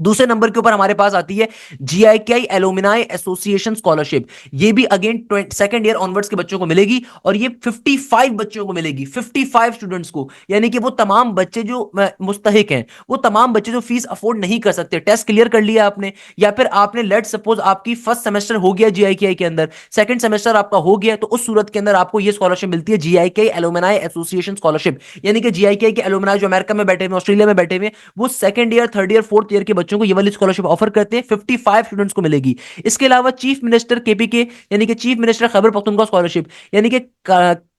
दूसरे नंबर के ऊपर हमारे पास आती है जीआईकेआई एलुमनाई एसोसिएशन स्कॉलरशिप। ये भी अगेन सेकंड ईयर ऑनवर्ड्स के बच्चों को मिलेगी और ये 55 बच्चों को मिलेगी, 55 स्टूडेंट्स को, यानी कि वो तमाम बच्चे जो मुस्तहिक हैं, वो तमाम बच्चे जो फीस अफोर्ड नहीं कर सकते, टेस्ट क्लियर कर लिया आपने, या फिर आपने लेट सपोज आपकी फर्स्ट सेमेस्टर हो गया जीआईकेआई के अंदर, सेकंड सेमेस्टर आपका हो गया, तो उस सूरत के अंदर आपको ये स्कॉलरशिप मिलती है जीआईकेआई एलुमनाई एसोसिएशन स्कॉलरशिप। यानी कि जीआईकेआई के एलुमनाई जो अमेरिका में बैठे हुए, ऑस्ट्रेलिया में बैठे हुए, वो second year, third year, fourth year के बच्चों को ये वाली स्कॉलरशिप ऑफर करते हैं, 55 स्टूडेंट्स को मिलेगी। इसके अलावा चीफ मिनिस्टर केपीके, यानी कि chief minister Khyber Pakhtunkhwa scholarship, यानी कि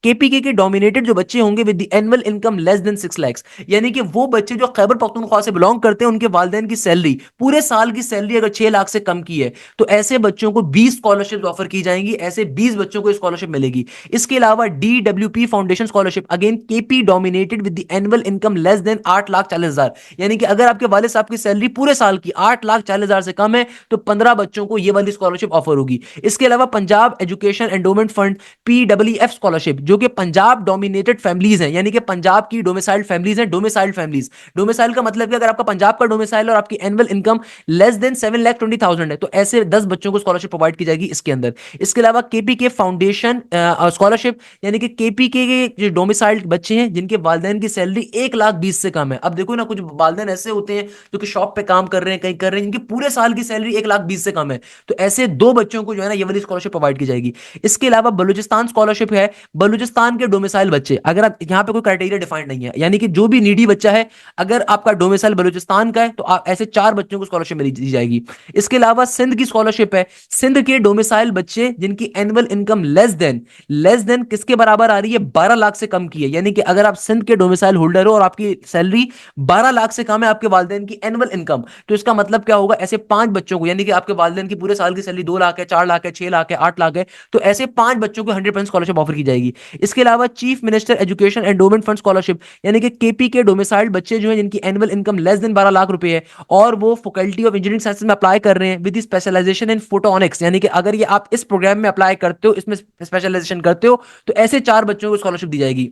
केपीके के डोमिनेटेड जो बच्चे होंगे with the annual income less then 6 lakh, यानी कि वो बच्चे जो खैबर पख्तूनख्वा से बिलोंग करते हैं, उनके वालिदैन की सैलरी, पूरे साल की सैलरी अगर 6 लाख से कम की है, तो ऐसे बच्चों को 20 स्कॉलरशिप ऑफर की जाएंगी, ऐसे 20 बच्चों को स्कॉलरशिप मिलेगी। इसके अलावा DWP foundation scholarship, again KP dominated with the annual income less than 8,40,000, यानी कि अगर आपके वालिद साहब की सैलरी पूरे साल की 8,40,000 से कम है तो 15 बच्चों को ये वाली स्कॉलरशिप ऑफर होगी। इसके अलावा Punjab education endowment fund पीडब्ल्यूएफ scholarship, जो कि पंजाब डोमिनेटेड फैमिलीज हैं, यानी कि पंजाब की डोमिसाइल्ड फैमिलीज हैं, डोमिसाइल्ड फैमिलीज। डोमिसाइल का मतलब कि अगर आपका पंजाब का डोमिसाइल और आपकी एनुअल इनकम लेस देन 7,20,000 है, तो ऐसे 10 बच्चों को स्कॉलरशिप प्रोवाइड की जाएगी इसके अंदर। इसके अलावा केपी के फाउंडेशन स्कॉलरशिप, यानी कि केपी के जो डोमिसाइल्ड बच्चे हैं जिनके वालिदैन की सैलरी 1,20,000 से कम है। अब देखो ना, कुछ वालिदैन ऐसे होते हैं जो कि शॉप पे काम कर रहे हैं, कहीं कर रहे हैं, जिनकी पूरे साल की सैलरी 1,20,000 से कम है, तो ऐसे 2 बच्चों को जो है ना ये वाली स्कॉलरशिप प्रोवाइड की जाएगी। इसके अलावा बलूचिस्तान स्कॉलरशिप है, बलूचिस्तान के डोमिसाइल बच्चे, अगर आप यहाँ पे कोई क्राइटेरिया डिफाइंड नहीं है, यानी कि जो भी नीडी बच्चा है, अगर आपका डोमिसाइल बलूचिस्तान का है तो आप ऐसे 4 बच्चों को स्कॉलरशिप मिल दी जाएगी। इसके अलावा सिंध की स्कॉलरशिप है, सिंध के डोमिसाइल बच्चे जिनकी एनुअल इनकम लेस देन किसके बराबर आ रही है, 12 लाख से कम की है, यानी कि अगर आप सिंध के डोमिसाइल होल्डर हो और आपकी सैलरी 12 लाख से कम है आपके वालिदैन की एनुअल इनकम, तो इसका मतलब क्या होगा, ऐसे 5 बच्चों को, यानी कि आपके वालिदैन की पूरे साल की सैलरी 2 लाख है, 4 लाख है, 6 लाख है, 8 लाख है, तो ऐसे 5 बच्चों को 100% स्कॉलरशिप ऑफर की जाएगी। इसके अलावा chief minister education endowment fund scholarship, यानी कि केपी के डोमिसाइल्ड बच्चे जो हैं जिनकी annual income less then 12 lakh रुपए है और वो फैकल्टी ऑफ इंजीनियरिंग साइंसेज में अप्लाई कर रहे हैं विद स्पेशलाइजेशन इन फोटोनिक्स, यानी कि अगर ये आप इस प्रोग्राम में अप्लाई करते हो, इसमें स्पेशलाइजेशन करते हो, तो ऐसे 4 बच्चों को स्कॉलरशिप दी जाएगी।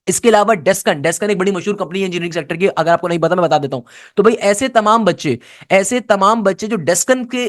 इसके अलावा डेस्कन एक बड़ी मशहूर कंपनी है इंजीनियरिंग सेक्टर की, अगर आपको नहीं पता मैं बता देता हूं। तो भाई ऐसे तमाम बच्चे जो डेस्कन के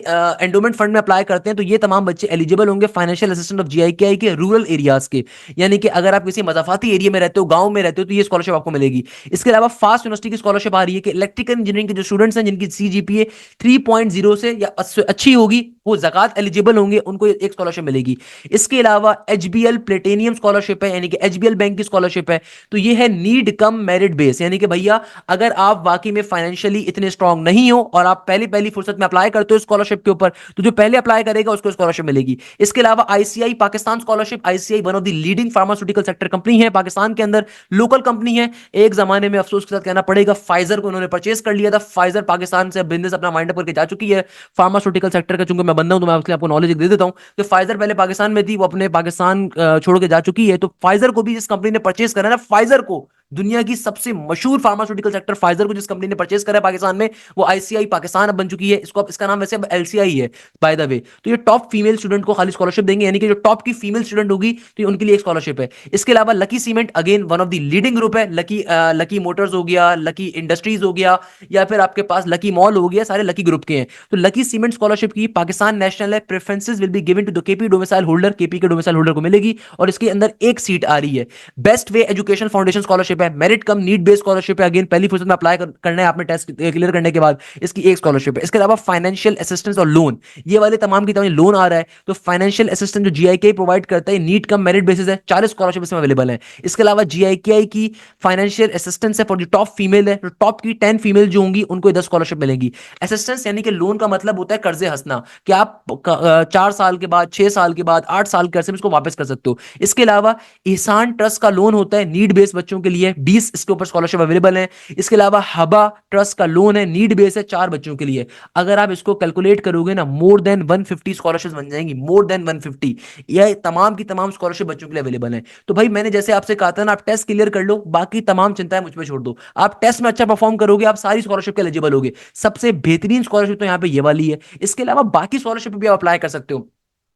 एंडोमेंट फंड में अप्लाई करते हैं, तो ये तमाम बच्चे एलिजिबल होंगे फाइनेंशियल असिस्टेंट ऑफ जीआईकेआई के रूरल एरियाज के, यानी कि अगर आप किसी मजाफाती एरिया में रहते हो, गांव में रहते हो, तो ये स्कॉलरशिप आपको मिलेगी। इसके अलावा फास्ट यूनिवर्सिटी की स्कॉलरशिप आ रही है कि इलेक्ट्रिकल इंजीनियरिंग के जो स्टूडेंट्स हैं जिनकी सीजीपीए 3.0 से या अच्छी होगी, वो ज़कात एलिजिबल होंगे, उनको एक स्कॉलरशिप मिलेगी। इसके अलावा एचबीएल प्लेटिनियम स्कॉलरशिप है, यानी कि एचबीएल बैंक की स्कॉलरशिप है, तो ये है नीड कम मेरिट बेस, यानी कि भैया अगर आप वाकई में फाइनेंशियली इतने स्ट्रांग नहीं हो और आप पहली पहली फुर्सत में अप्लाई करते हो स्कॉलरशिप के ऊपर, तो जो पहले अप्लाई करेगा उसको स्कॉलरशिप मिलेगी। इसके अलावा ICI Pakistan scholarship, ICI one of the leading pharmaceutical sector company है पाकिस्तान के अंदर, लोकल कंपनी है। एक जमाने में अफसोस के साथ कहना पड़ेगा फाइजर को उन्होंने परचेज कर लिया था, फाइजर पाकिस्तान से बिजनेस अपना माइंड अप करके जा चुकी है फार्मास्यूटिकल सेक्टर का, चूंकि मैं बंदा हूं तो मैं आपको नॉलेज दे देता हूं कि फाइजर पहले पाकिस्तान में थी, वो अपने पाकिस्तान छोड़ के जा चुकी है। तो फाइजर को भी जिस कंपनी ने परचेज करा ना, फाइजर को, दुनिया की सबसे मशहूर फार्मास्यूटिकल सेक्टर फाइजर को जिस कंपनी ने परचेज करा है पाकिस्तान में, वो आईसीआई पाकिस्तान अब बन चुकी है। इसको इसका नाम वैसे अब एलसीआई है बाय द वे। तो ये टॉप फीमेल स्टूडेंट को खाली स्कॉलरशिप देंगे, यानी कि जो टॉप की फीमेल स्टूडेंट होगी तो उनके लिए एक स्कॉलरशिप है। इसके अलावा lucky cement again one of the leading group है, लकी मोटर्स हो गया, लकी इंडस्ट्रीज हो गया, या फिर आपके पास लकी मॉल हो गया, सारे लकी ग्रुप के हैं। तो लकी सीमेंट स्कॉलरशिप की पाकिस्तान नेशनल है, preferences will be given to the KP domicile holder, KP के डोमिसाइल होल्डर को मिलेगी और इसके अंदर एक सीट आ रही है। Best way education foundation scholarship scholarship है, मेरिट कम नीड बेस्ड स्कॉलरशिप है, अगेन पहली फुर्सत में अप्लाई करना है आपने टेस्ट क्लियर करने के बाद, इसकी एक स्कॉलरशिप है। इसके अलावा फाइनेंशियल असिस्टेंस और लोन, ये वाले तमाम की तमाम लोन आ रहा है, तो फाइनेंशियल असिस्टेंस जो जीआईके प्रोवाइड करता है नीट कम मेरिट बेसिस है, 40 स्कॉलरशिप इसमें अवेलेबल है। इसके अलावा जीआईके की फाइनेंशियल असिस्टेंस है फॉर जो टॉप फीमेल है, तो टॉप की 10 फीमेल जो होंगी उनको 10 स्कॉलरशिप मिलेंगी। असिस्टेंस यानी कि लोन का मतलब होता है कर्जे हंसना, कि आप 4 साल के बाद, 6 साल के बाद, 8 साल के अरसे में इसको वापस कर सकते हो। इसके अलावा ihsan ट्रस्ट का लोन होता है नीड बेस्ड बच्चों के लिए, 20 इसके ऊपर स्कॉलरशिप अवेलेबल है। इसके अलावा हबा ट्रस्ट का लोन है, नीड बेस्ड है, 4 बच्चों के लिए। अगर आप इसको कैलकुलेट करोगे ना, मोर देन 150 स्कॉलरशिप बन जाएंगी, मोर देन 150। यह तमाम की तमाम स्कॉलरशिप बच्चों के लिए अवेलेबल है। तो भाई मैंने जैसे आपसे कहा था ना, आप टेस्ट क्लियर कर लो, बाकी तमाम चिंताएं मुझ पर छोड़ दो। आप टेस्ट में अच्छा परफॉर्म करोगे, आप सारी स्कॉलरशिप के एलिजिबल होगे। सबसे बेहतरीन स्कॉलरशिप तो यहाँ पे ये वाली है। इसके अलावा बाकी स्कॉलरशिप भी आप अप्लाई कर सकते हो।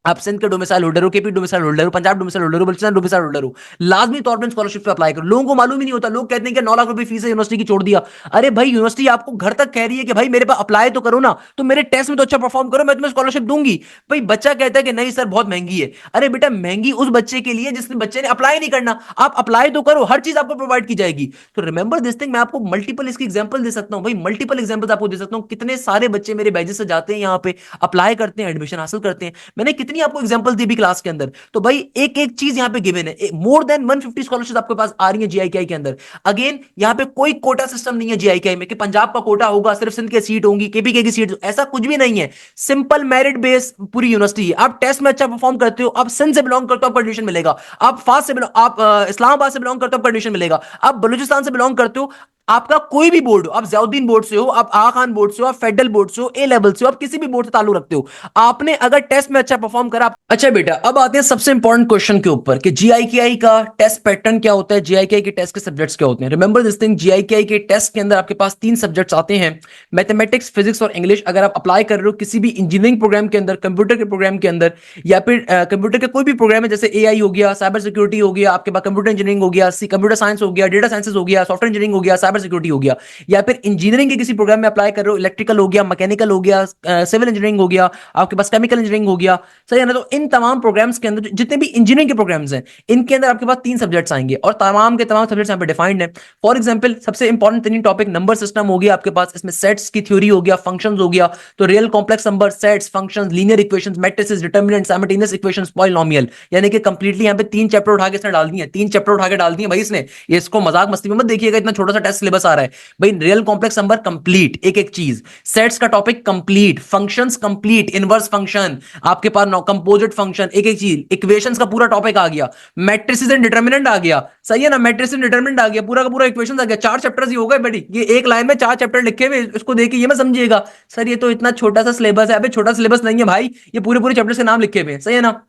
आप सिंध के डोमिसाइल होल्डर हो, केपी डोमिसाइल होल्डर हो, पंजाब डोमिसाइल होल्डर हो, बलूचिस्तान डोमिसाइल होल्डर हो, लाजमी तौर पर स्कॉलरशिप पे अप्लाई करो। लोगों को मालूम ही नहीं होता, लोग कहते हैं कि 9 लाख रुपए फीस है यूनिवर्सिटी की, छोड़ दिया। अरे भाई यूनिवर्सिटी आपको घर तक कह रही है कि भाई मेरे पास अप्लाई तो करो ना, तो मेरे टेस्ट में तो अच्छा परफॉर्म करो, मैं तुम्हें स्कॉलरशिप दूंगी। भाई बच्चा कहता है कि नहीं सर बहुत महंगी है। अरे बेटा महंगी उस बच्चे के लिए जिसने बच्चे ने अप्लाई नहीं करना, आप अप्लाई तो करो, हर चीज आपको प्रोवाइड की जाएगी। तो रिमेंबर दिस थिंग, मैं आपको मल्टीपल इसकी एग्जांपल दे सकता हूं भाई, मल्टीपल एग्जांपल्स आपको दे सकता हूं। कितने सारे बच्चे मेरे बैचेस से जाते हैं यहाँ पे, अप्लाई करते हैं, एडमिशन हासिल करते हैं। मैंने कितनी आपको एग्जांपल दी भी क्लास के अंदर। तो भाई एक एक चीज यहां पे गिवन है, मोर देन 150 स्कॉलरशिप आपके पास आ रही है जीआईकेआई के अंदर। अगेन यहां पे कोई कोटा सिस्टम नहीं है जीआईकेआई में कि पंजाब का कोटा होगा, सिर्फ सिंध की सीट होंगी, केपीके की सीट, ऐसा कुछ भी नहीं है। सिंपल मेरिट बेस पूरी यूनिवर्सिटी है। आप टेस्ट में अच्छा परफॉर्म करते हो, आप सिंध से बिलोंग करते हो, आपको एडमिशन मिलेगा। आप फास से आप इस्लामाबाद से बिलोंग करते हो, आपको एडमिशन मिलेगा। आप बलूचिस्तान से बिलोंग करते हो, आपका कोई भी बोर्ड हो, आप जयाउद्दीन बोर्ड से हो, आप आगा खान बोर्ड से हो, आप फेडरल बोर्ड से हो, ए लेवल से हो, आप किसी भी बोर्ड से ताल्लुक रखते हो, आपने अगर टेस्ट में अच्छा परफॉर्म करा। अच्छा बेटा अब आते हैं सबसे इंपॉर्टेंट क्वेश्चन के ऊपर कि जीआईकेआई का टेस्ट पैटर्न क्या होता है, जीआईकेआई के टेस्ट के सब्जेक्ट्स क्या होते हैं। रिमेंबर दिस थिंग, जीआईकेआई के टेस्ट के अंदर आपके पास 3 सब्जेक्ट्स आते हैं, मैथमेटिक्स, फिजिक्स और इंग्लिश। अगर आप अप्लाई कर रहे हो किसी भी इंजीनियरिंग प्रोग्राम के अंदर, कंप्यूटर के प्रोग्राम के अंदर, या फिर कंप्यूटर के कोई भी प्रोग्राम है, जैसे एआई हो गया, साइबर सिक्योरिटी हो गया, आपके पास कंप्यूटर इंजीनियरिंग हो गया, कंप्यूटर साइंस हो गया, डेटा साइंसेस हो गया, सॉफ्टवेयर इंजीनियरिंग हो गया, साइबर सिक्योरिटी हो गया, या फिर इंजीनियरिंग के किसी प्रोग्राम में अप्लाई कर रहे हो, इलेक्ट्रिकल हो गया, मैकेनिकल हो गया, सिविल इंजीनियरिंग हो गया, आपके पास केमिकल इंजीनियरिंग हो गया, सही है ना। तो इन तमाम प्रोग्राम्स के अंदर जितने भी इंजीनियरिंग के प्रोग्राम्स हैं, इनके अंदर आपके पास 3 सब्जेक्ट्स आएंगे और तमाम के तमाम सब्जेक्ट्स यहाँ पे डिफाइंड है। फॉर एग्जांपल सबसे इंपॉर्टेंट 3 टॉपिक, नंबर सिस्टम हो गया आपके पास, इसमें सेट्स की थ्योरी हो गया, फंक्शंस हो गया, तो real complex number, sets, functions, linear equations, matrices, determinant, simultaneous equations, polynomial, यानी कि कंप्लीटली यहाँ पे 3 चैप्टर उठा के इसने डाल दिए, 3 चैप्टर उठा के डाल दिए भाई इसने। ये इसको मजाक मस्ती में मत देखिएगा, इतना छोटा सा टेस्ट सिलेबस आ रहा है भाई। रियल कॉम्प्लेक्स नंबर कंप्लीट, एक एक चीज, सेट्स का topic complete, functions complete, inverse function आपके पास, कंपोजिट फंक्शन, एक एक चीज, इक्वेशंस का पूरा टॉपिक आ गया, मैट्रिसेस एंड डिटरमिनेंट आ गया, सही है ना, मैट्रिसेस एंड डिटरमिनेंट आ गया, पूरा का पूरा इक्वेशंस आ गया। 4 चैप्टर्स ही हो गए बेटी, ये एक लाइन में 4 चैप्टर लिखे हुए, इसको देखिए ये मत समझिएगा सर ये तो इतना छोटा सा सिलेबस है। अबे छोटा सिलेबस नहीं है भाई, ये पूरे पूरे चैप्टर्स के नाम लिखे हुए हैं, सही है ना।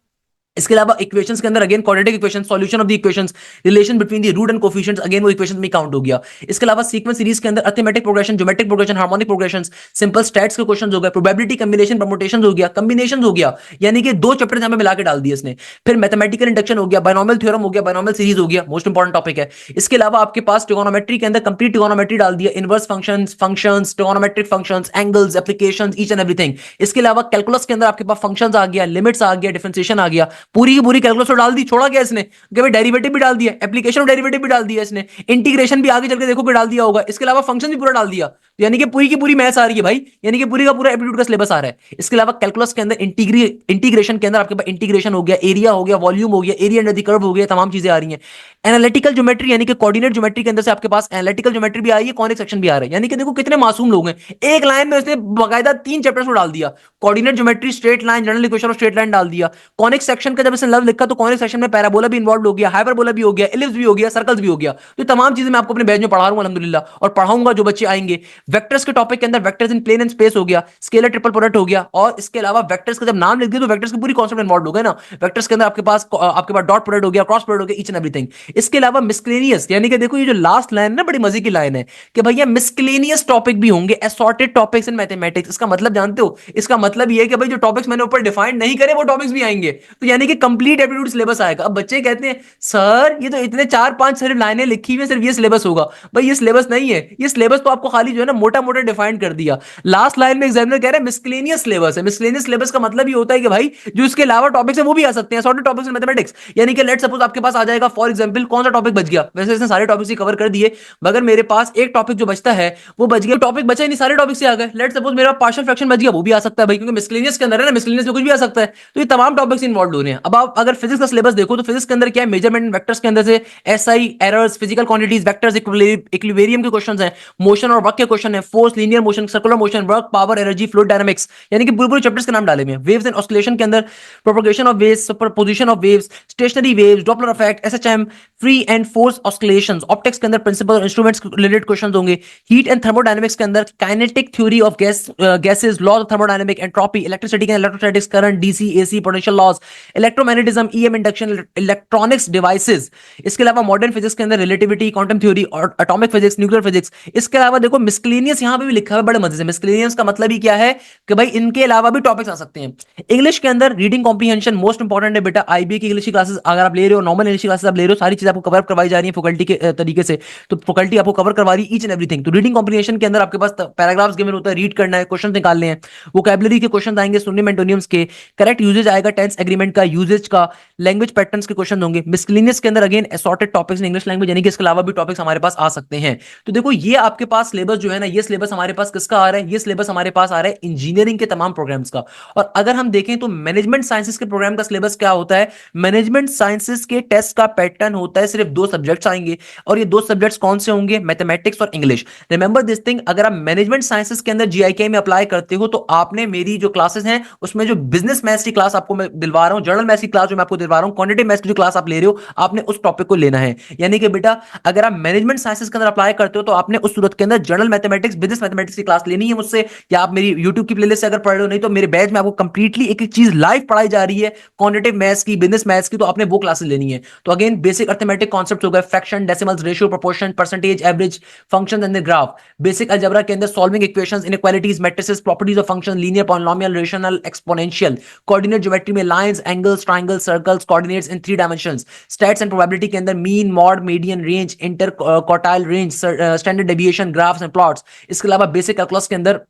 इसके अलावा इक्वेशंस के अंदर again quadratic equation, solution of the equations, relation between the root and coefficients, again वो इक्वेशंस में काउंट हो गया। इसके अलावा सीक्वेंस सीरीज के अंदर arithmetic progression, geometric progression, harmonic progressions, simple stats के क्वेश्चंस हो गए, प्रोबेबिलिटी, कॉम्बिनेशन, परमुटेशंस हो गया, कॉम्बिनेशंस हो गया, यानी कि 2 चैप्टर्स यहां पे मिला के डाल दिए इसने। फिर मैथमेटिकल इंडक्शन हो गया, बायनोमियल थ्योरम हो गया, बायनोमियल सीरीज हो गया, मोस्ट इंपॉर्टेंट टॉपिक है। इसके अलावा आपके पास ट्रिगोनोमेट्री के अंदर कंप्लीट ट्रिगोनोमेट्री डाल दिया, inverse functions, functions, trigonometric functions, angles, applications, each and everything. इसके अलावा कैलकुलस के अंदर आपके पास फंक्शंस आ गया, लिमिट्स आ गया, डिफरेंशिएशन आ गया, पूरी की पूरी कैलकुलस तो डाल दी, छोड़ा क्या इसने कि भाई डेरिवेटिव भी डाल दिया, एप्लीकेशन ऑफ डेरिवेटिव भी डाल दिया इसने, इंटीग्रेशन भी आगे चल के देखो कि डाल दिया होगा। इसके अलावा फंक्शन भी पूरा डाल दिया, तो यानी कि पूरी की पूरी मैथ्स आ रही है भाई, यानी कि पूरी का पूरा एप्टीट्यूड का सिलेबस आ रहा है। इसके अलावा कैलकुलस के अंदर इंटीग्रेशन के अंदर आपके पास इंटीग्रेशन हो गया, एरिया हो गया, वॉल्यूम हो गया, एरिया अंडर द कर्व हो गया, तमाम चीजें आ रही हैं। एनालिटिकल ज्योमेट्री यानी कि कोऑर्डिनेट ज्योमेट्री के अंदर से आपके पास एनालिटिकल ज्योमेट्री भी आ रही है, कॉनिक सेक्शन भी आ रहा है, यानी कि देखो कितने मासूम लोग हैं, एक लाइन में उसने बाकायदा 3 चैप्टर्स को डाल दिया। Coordinate geometry, straight line, general equation और स्ट्रेट लाइन डाल दिया। कॉनिक सेक्शन का जब इसने लव लिखा तो कॉनिक सेक्शन में पैराबोला भी इन्वॉल्व हो गया, हाइपरबोला भी हो गया, एलिप्स भी हो गया, सर्कल्स भी हो गया। तो तमाम चीजें मैं आपको अपने बैच में पढ़ा रहा हूं अल्हम्दुलिल्लाह, और पढ़ाऊंगा जो बच्चे आएंगे। वेक्टर्स के टॉपिक के अंदर vectors in plane and space हो गया, स्केलर ट्रिपल प्रोडक्ट हो गया, और इसके अलावा वेक्टर्स का जब नाम लिख दिया तो वेक्टर्स की पूरी कॉन्सेप्ट इन्वॉल्व हो गए ना। वेक्टर्स के अंदर आपके पास डॉट प्रोडक्ट हो गया, क्रॉस प्रोडक्ट हो गया, ईच एंड एवरीथिंग। इसके अलावा मिसक्लेनियस, यानी कि देखो ये जो लास्ट लाइन है ना, बड़ी मजे की लाइन है कि भैया मिसक्लेनियस टॉपिक भी होंगे, असॉर्टेड टॉपिक्स इन मैथमेटिक्स। इसका मतलब जानते हो, इसका मतलब ये है कि भाई जो टॉपिक्स मैंने ऊपर डिफाइन नहीं करे वो टॉपिक्स भी आएंगे। तो यानी यानी कि कंप्लीट एप्टीट्यूड सिलेबस आएगा। अब बच्चे कहते हैं सर ये तो इतने 4-5 सिर्फ लाइनें लिखी हुई है, सिर्फ ये सिलेबस होगा। भाई ये सिलेबस नहीं है, ये सिलेबस तो आपको खाली जो है ना मोटा मोटा डिफाइन कर दिया। लास्ट लाइन में एग्जामिनर कह रहा है मिसलेनियस सिलेबस है। मिसलेनियस सिलेबस का मतलब ये होता है कि भाई जो इसके अलावा टॉपिक्स है वो भी आ सकते हैं, सॉर्टेड टॉपिक्स इन मैथमेटिक्स। यानी कि लेट सपोज आपके पास आ जाएगा फॉर एग्जांपल कौन सा टॉपिक बच गया, वैसे इसने सारे टॉपिक्स ही कवर कर दिए, मगर मेरे पास एक टॉपिक जो बचता है वो बच गया, टॉपिक बचा ही नहीं, सारे टॉपिक से आ गए। लेट सपोज मेरा पार्शियल फ्रैक्शन बच गया, वो भी आ सकता है भाई, क्योंकि मिसलेनियस के अंदर है ना, मिसलेनियस में कुछ भी आ सकता है। तो ये तमाम टॉपिक्स इन्वॉल्व हो रहे हैं। अब आप अगर फिजिक्स का सिलेबस देखो तो फिजिक्स के अंदर क्या है, मेजरमेंट वेक्टर्स के अंदर से SI errors, physical quantities, vectors, equilibrium के क्वेश्चंस हैं, मोशन और वर्क के क्वेश्चन है, force, linear motion, circular motion, work, power, energy, fluid dynamics, यानी कि पूरे पूरे चैप्टर्स के नाम डाले हुए हैं। वेव्स एंड ऑस्किलेशन के अंदर propagation of waves, superposition of waves, stationary waves, Doppler effect, SHM, free and force oscillations. Optics के अंदर प्रिंसिपल और इंस्ट्रूमेंट्स रिलेटेड क्वेश्चंस होंगे। हीट एंड थर्मोडायनेमिक्स के अंदर kinetic theory of gases, laws of thermodynamic, entropy, electricity के electrostatics, current, DC, AC, potential laws, electromagnetism, EM induction, electronics devices. इसके अलावा modern physics के अंदर रिलेटिविटी, क्वांटम थ्योरी और atomic physics, nuclear physics. इसके अलावा देखो मिसक्लेनियस यहां पे भी लिखा है बड़े मजे से। मिसक्लेनियस का मतलब ही क्या है कि भाई इनके अलावा भी टॉपिक्स आ सकते हैं। इंग्लिश के अंदर रीडिंग कॉम्प्रीहेंशन मोस्ट इंपॉर्टेंट है बेटा। आईबी की इंग्लिश की क्लासेस अगर आप ले रहे हो, नॉर्मल इंग्लिश की क्लासेस आप ले रहे हो, सारी चीजें आपको कवर करवाई जा रही है फैकल्टी के तरीके से। तो फैकल्टी आपको कवर करवा रही है ईच एंड एवरीथिंग। तो रीडिंग कॉम्प्रीहेंशन के अंदर आपके पास पैराग्राफ्स गिवन होता है, रीड करना है, क्वेश्चन निकालने हैं, वोकैबुलरी के क्वेश्चन आएंगे, सिनोनिम एंटोनिम्स के, करेक्ट यूजेज आएगा, टेंस एग्रीमेंट का, यूजेज का, लैंग्वेज पैटर्न्स के क्वेश्चन होंगे। मिसलेनियस के अंदर again assorted topics in English language, यानी कि इसके अलावा भी टॉपिक्स हमारे पास आ सकते हैं। तो देखो ये आपके पास सिलेबस जो है ना, ये सिलेबस हमारे पास किसका आ रहा है, ये सिलेबस हमारे पास आ रहा है इंजीनियरिंग के तमाम प्रोग्राम्स का। और अगर हम देखें तो मैनेजमेंट साइंसेस के प्रोग्राम का सिलेबस क्या होता है, मैनेजमेंट साइंसेस के टेस्ट का पैटर्न होता है सिर्फ दो सब्जेक्ट्स आएंगे, और ये दो सब्जेक्ट्स कौन से होंगे, मैथमेटिक्स और इंग्लिश। रिमेंबर दिस थिंग, अगर आप मैनेजमेंट साइंसेस के अंदर जीआईके में अप्लाई करते हो तो आपने मेरी जो क्लासेस हैं उसमें जो बिजनेस मैथ्स की क्लास आपको मैं दिलवा रहा हूं, जनरल मैथ्स की क्लास जो मैं आपको दिलवा रहा हूं, क्वांटिटेटिव मैथ्स की जो क्लास आप ले रहे हो, आपने उस टॉपिक को लेना है। यानी कि बेटा अगर आप मैनेजमेंट साइंसेस के अंदर अप्लाई करते हो तो आपने उस सूरत के अंदर जनरल मैथमेटिक्स, बिजनेस मैथमेटिक्स की क्लास लेनी है मुझसे, या आप मेरी यूट्यूब की प्लेलिस्ट से अगर पढ़ रहे हो, नहीं तो मेरे बैच में आपको कंप्लीटली एक एक चीज लाइव पढ़ाई जा रही है, क्वांटिटेटिव मैथ्स की, बिजनेस मैथ्स की, तो आपने वो क्लासेस लेनी है। तो अगेन बेसिक अर्थमेटिक कॉन्सेप्ट्स हो गए, fraction, decimals, ratio, proportion, percentage, average, functions and graph. Basic algebra के अंदर solving equations, inequalities, matrices, properties of function, linear, polynomial, rational, exponential, coordinate geometry में lines, angles, triangles, circles, coordinates in 3 dimensions, stats and probability के अंदर mean, mode, median, range, interquartile range, standard deviation, graphs and plots. इसके अलावा basic calculus के अंदर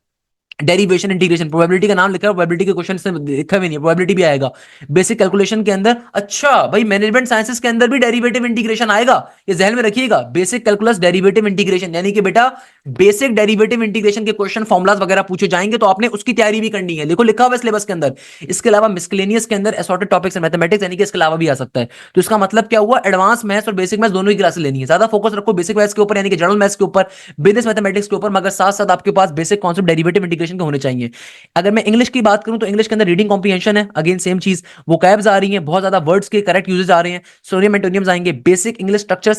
derivation, integration, probability का नाम लिखा है, प्रोबेबिलिटी के क्वेश्चन इसमें लिखा भी नहीं है, प्रोबेबिलिटी भी आएगा। बेसिक कैलकुलेशन के अंदर, अच्छा भाई मैनेजमेंट साइंसेस के अंदर भी डेरिवेटिव इंटीग्रेशन आएगा, ये जहन में रखिएगा। बेसिक कैलकुलस, डेरिवेटिव इंटीग्रेशन, यानी कि बेटा बेसिक डेरिवेटिव इंटीग्रेशन के क्वेश्चन, फॉर्मुलाज वगैरह पूछे जाएंगे, तो आपने उसकी तैयारी भी करनी है, देखो लिखा हुआ है सिलेबस के अंदर। इसके अलावा मिसलेनियस के अंदर असॉर्टेड टॉपिक्स मैथमेटिक्स, यानी कि इसके अलावा भी आ सकता है। तो इसका मतलब क्या हुआ, एडवांस मैथ्स और बेसिक मैथ्स दोनों ही क्लासेस लेनी है। ज्यादा फोकस रखो बेसिक मैथ्स के ऊपर, यानी कि जनरल मैथ्स के ऊपर, बिजनेस मैथमेटिक्स के ऊपर, मगर साथ साथ आपके पास बेसिक कॉन्सेप्ट डेरिवेटिव इंटीग्रेशन के होने चाहिए। अगर मैं इंग्लिश की बात करूं तो इंग्लिश के अंदर रीडिंग कॉम्प्रीहेंशन है, अगेन सेम चीज, वोकैब्स आ रही हैं, बहुत ज्यादा वर्ड्स के करेक्ट यूजेस आ रहे हैं, सिनोनिम एंटोनिम्स आएंगे, basic English structure,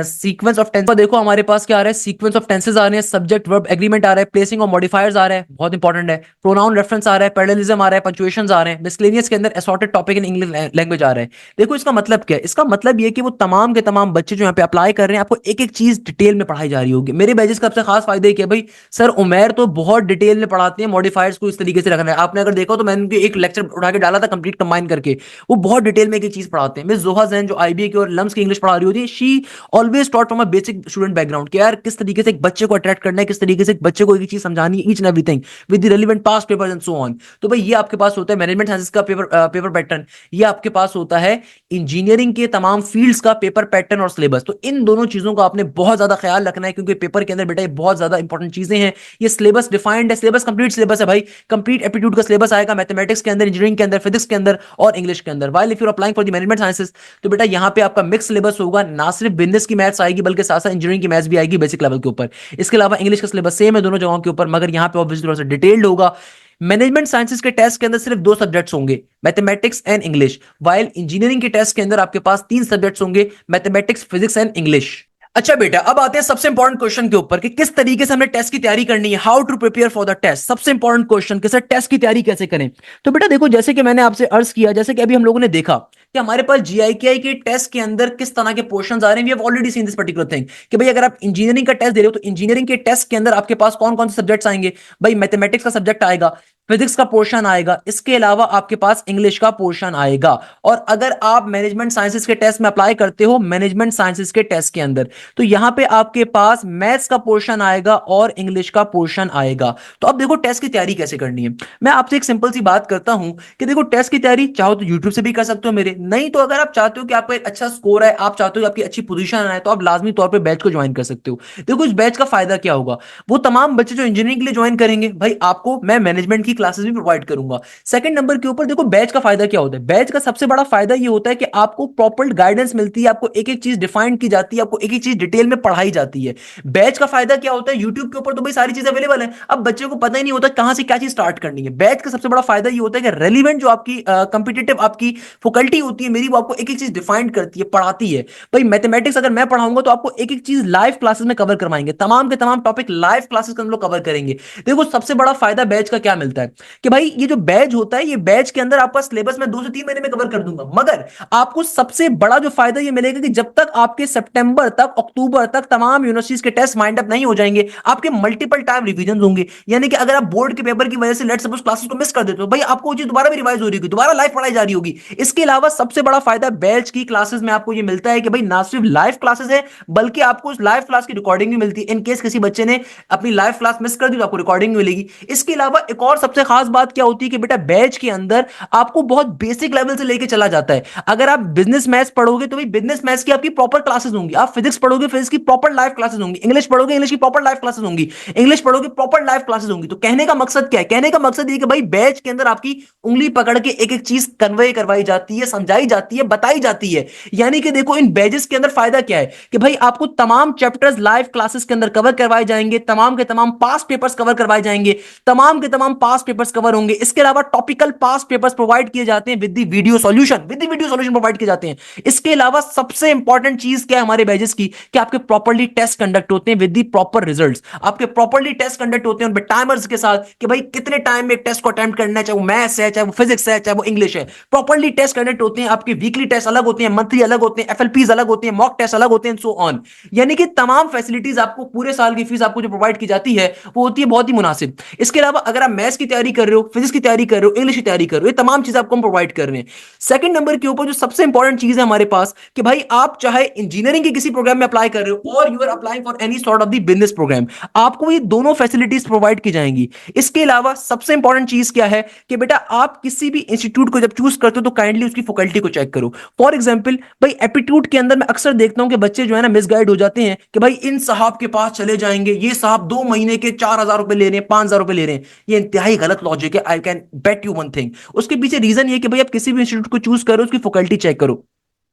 sequence of tense. देखो हमारे पास क्या आ रहा है, सीक्वेंस ऑफ टेंसेस आ रहे हैं, सब्जेक्ट वर्ब एग्रीमेंट आ रहा है, प्लेसिंग ऑफ मॉडिफायर्स आ रहा है, बहुत इंपॉर्टेंट है, प्रोनाउन रेफरेंस आ रहा है, पैरेललिज्म आ रहा है, पंक्चुएशंस आ रहे हैं। मिसलेनियस के अंदर assorted topic in English language आ रहा है। देखो इसका मतलब क्या है, इसका मतलब ये कि वो तमाम के तमाम बच्चे जो यहाँ पे अप्लाई कर रहे हैं, आपको एक एक चीज डिटेल में पढ़ाई जा रही होगी। मेरे बैचेस का सबसे खास फायदा है भाई सर उमेर तो बहुत डिटेल में पढ़ाते हैं, मॉडिफायर्स को इस तरीके से रखना है। आपने अगर देखो तो मैंने उनके एक लेक्चर उठा के डाला था कंप्लीट कंबाइन करके, वो बहुत डिटेल में एक चीज पढ़ाते हैं। मिस जोहा जैन जो आईबीए की और लम्स की इंग्लिश पढ़ा रही होती है, she always taught from a basic student background कि यार किस तरीके से एक बच्चे को अट्रैक्ट करना है, किस तरीके से एक बच्चे को एक चीज समझानी है, each and everything with the relevant past papers and so on. तो भाई ये आपके पास होता है मैनेजमेंट साइंसेस का पेपर पैटर्न, ये आपके पास होता है इंजीनियरिंग के तमाम फील्ड्स का पेपर पैटर्न और सिलेबस। तो इन दोनों चीजों का आपने बहुत ज्यादा ख्याल रखना है, क्योंकि पेपर के अंदर बेटा ये बहुत ज्यादा इंपॉर्टेंट चीजें हैं। ये सिलेबस डिफाइंड है, सिलेबस कंप्लीट सिलेबस है भाई, कंप्लीट एप्टीट्यूड का सिलेबस आएगा मैथमेटिक्स के अंदर, इंजीनियरिंग के अंदर, फिजिक्स के अंदर और इंग्लिश के अंदर। While if you applying for the management sciences तो बेटा यहाँ पे आपका मिक्स सिलेबस होगा, ना सिर्फ बिजनेस की मैथ्स आएगी बल्कि साथ साथ इंजीनियरिंग की मैथ्स भी आएगी बेसिक लेवल के ऊपर। इसके अलावा इंग्लिश का सिलेबस सेम है दोनों जगहों के ऊपर, मगर यहाँ पे ऑब्वियसली थोड़ा सा डिटेल्ड होगा। मैनेजमेंट साइंसेस के टेस्ट के अंदर सिर्फ दो सब्जेक्ट्स होंगे, mathematics and English, while engineering के टेस्ट के अंदर आपके पास तीन सब्जेक्ट्स होंगे, मैथमेटिक्स, फिजिक्स एंड इंग्लिश। अच्छा बेटा अब आते हैं सबसे इंपॉर्टेंट क्वेश्चन के ऊपर कि किस तरीके से हमें टेस्ट की तैयारी करनी है, how to prepare for the test. सबसे इंपॉर्टेंट क्वेश्चन कि सर टेस्ट की तैयारी कैसे करें। तो बेटा देखो जैसे कि मैंने आपसे अर्ज किया, जैसे कि अभी हम लोगों ने देखा कि हमारे पास जीआईकेआई के टेस्ट के अंदर किस तरह के क्वेश्चंस आ रहे हैं, we have already seen this particular thing कि भाई अगर आप इंजीनियरिंग का टेस्ट दे रहे हो तो इंजीनियरिंग के टेस्ट के अंदर आपके पास कौन कौन से सब्जेक्ट्स आएंगे, भाई मैथमेटिक्स का सब्जेक्ट आएगा, फिजिक्स का पोर्शन आएगा, इसके अलावा आपके पास इंग्लिश का पोर्शन आएगा। और अगर आप मैनेजमेंट साइंसेस के टेस्ट में अप्लाई करते हो मैनेजमेंट साइंसेस के टेस्ट के अंदर, तो यहां पे आपके पास मैथ्स का पोर्शन आएगा और इंग्लिश का पोर्शन आएगा। तो अब देखो टेस्ट की तैयारी कैसे करनी है। मैं आपसे एक सिंपल सी बात करता हूं कि देखो टेस्ट की तैयारी चाहो तो यूट्यूब से भी कर सकते हो मेरे, नहीं तो अगर आप चाहते हो कि आपका एक अच्छा स्कोर है, आप चाहते हो कि आपकी अच्छी पोजीशन आए, तो आप लाजमी तौर पर बैच को ज्वाइन कर सकते हो। देखो इस बैच का फायदा क्या होगा, वो तमाम बच्चे जो इंजीनियरिंग के लिए ज्वाइन करेंगे, भाई आपको मैं मैनेजमेंट की क्लासेस भी प्रोवाइड करूंगा। सेकंड नंबर के ऊपर देखो बैच का फायदा क्या होता है, बैच का सबसे बड़ा फायदा ये होता है कि आपको प्रॉपर गाइडेंस मिलती है, आपको एक एक चीज डिफाइन की जाती है, आपको एक एक चीज डिटेल में पढ़ाई जाती है। बैच का फायदा क्या होता है, यूट्यूब के ऊपर तो भाई सारी चीज अवेलेबल है, अब बच्चे को पता ही नहीं होता कहां से क्या चीज स्टार्ट करनी है। बैच का सबसे बड़ा फायदा ये होता है कि रेलिवेंट जो आपकी कंपिटेटिव आपकी फैकल्टी होती है मेरी, वो आपको एक एक चीज डिफाइन करती है, पढ़ाती है। भाई मैथमेटिक्स अगर मैं पढ़ाऊंगा तो आपको एक एक चीज लाइव क्लासेस में कवर करवाएंगे, तमाम के तमाम टॉपिक लाइव क्लासेस के हम लोग कवर करेंगे। देखो सबसे बड़ा फायदा बैच का क्या मिलता है कि भाई ये जो बैच होता है, ये बैच के अंदर आपका सिलेबस में 2 से 3 महीने में कवर कर दूंगा, मगर आपको सबसे बड़ा जो फायदा ये मिलेगा कि जब तक आपके सितंबर तक अक्टूबर तक तमाम यूनिवर्सिटीज के टेस्ट माइंड अप नहीं हो जाएंगे, आपके मल्टीपल टाइम रिवीजन होंगे। यानी कि अगर आप बोर्ड के पेपर की वजह से लेट सपोज क्लासेस को मिस कर देते हो, भाई आपको वो चीज दोबारा भी रिवाइज हो रही होगी, दोबारा लाइव पढ़ाई जा रही होगी। इसके अलावा सबसे बड़ा फायदा बैच की क्लासेस में आपको ये मिलता है कि भाई ना सिर्फ लाइव क्लासेस है, बल्कि आपको उस लाइव क्लास की रिकॉर्डिंग भी मिलती है। इन केस किसी बच्चे ने अपनी लाइव क्लास मिस कर दी तो आपको रिकॉर्डिंग मिलेगी। इसके अलावा एक और सबसे खास बात क्या होती है कि बेटा बैच के अंदर आपको बहुत बेसिक लेवल से लेके चला जाता है। अगर आप बिजनेस मैथ्स पढ़ोगे तो भाई बिजनेस मैथ्स की आपकी प्रॉपर क्लासेस होंगी, आप फिजिक्स पढ़ोगे फिजिक्स की प्रॉपर लाइव क्लासेस होंगी, इंग्लिश पढ़ोगे इंग्लिश की प्रॉपर लाइव क्लासेस होंगी, इंग्लिश पढ़ोगे प्रॉपर लाइव क्लासेस होंगी। तो कहने का मकसद क्या है, कहने का मकसद ये कि भाई बैच के अंदर आपकी उंगली पकड़ के एक एक चीज कन्वे करवाई जाती है, समझाई जाती है, बताई जाती है। यानी कि देखो इन बैचेस के अंदर फायदा क्या है कि भाई आपको तमाम चैप्टर्स लाइव क्लासेस के अंदर कवर करवाए जाएंगे, तमाम के तमाम पास पेपर्स कवर करवाए जाएंगे, तमाम के तमाम पास पेपर्स कवर होंगे। इसके अलावा टॉपिकल पास पेपर्स प्रोवाइड किए जाते हैं with the video solution, provide किए जाते हैं। इसके अलावा सबसे इंपॉर्टेंट चीज क्या है हमारे बैचेस की कि आपके प्रॉपर्ली टेस्ट कंडक्ट होते हैं विद द प्रॉपर रिजल्ट्स। आपके प्रॉपर्ली टेस्ट कंडक्ट होते हैं उन पे टाइमर्स के साथ कि भाई कितने टाइम में एक टेस्ट को अटेम्प्ट करना है, चाहे वो मैथ्स है, चाहे वो फिजिक्स है, चाहे वो इंग्लिश है। प्रॉपर्ली टेस्ट कंडक्ट होते हैं, आपके वीकली टेस्ट अलग होते हैं, मंथली अलग होते हैं, एफएलपीज अलग होते हैं, मॉक टेस्ट अलग होते हैं, सो ऑन। यानी कि तमाम फैसिलिटीज आपको पूरे साल की फीस आपको जो प्रोवाइड की जाती है वो होती है बहुत ही मुनासिब। इसके अलावा अगर आप मैथ्स की तैयारी कर रहे हो, फिजिक्स की तैयारी कर रहे हो, इंग्लिश की तैयारी कर रहे हो, ये तमाम चीजें आपको हम प्रोवाइड कर रहे हैं। सेकंड नंबर के ऊपर जो सबसे इंपॉर्टेंट चीज है हमारे पास कि भाई आप चाहे इंजीनियरिंग के किसी प्रोग्राम में अप्लाई कर रहे हो और you are applying for any sort of the business program, आपको ये दोनों फैसिलिटीज प्रोवाइड की जाएंगी। इसके अलावा सबसे इंपॉर्टेंट चीज क्या है कि बेटा आप किसी भी इंस्टीट्यूट को जब चूज करते हो तो काइंडली उसकी फैकल्टी को चेक करो। फॉर एग्जांपल भाई एप्टीट्यूड के अंदर मैं अक्सर देखता हूं कि बच्चे जो है ना मिसगाइड हो जाते हैं कि भाई इन साहब के पास चले जाएंगे, ये साहब 2 महीने के 4,000 रुपए ले रहे हैं, 5,000 रुपए ले रहे हैं। ये इंतहाई गलत लॉजिक है। I can bet you one thing, उसके पीछे रीजन ये कि भाई आप किसी भी इंस्टीट्यूट को चूज करो उसकी फैकल्टी चेक करो।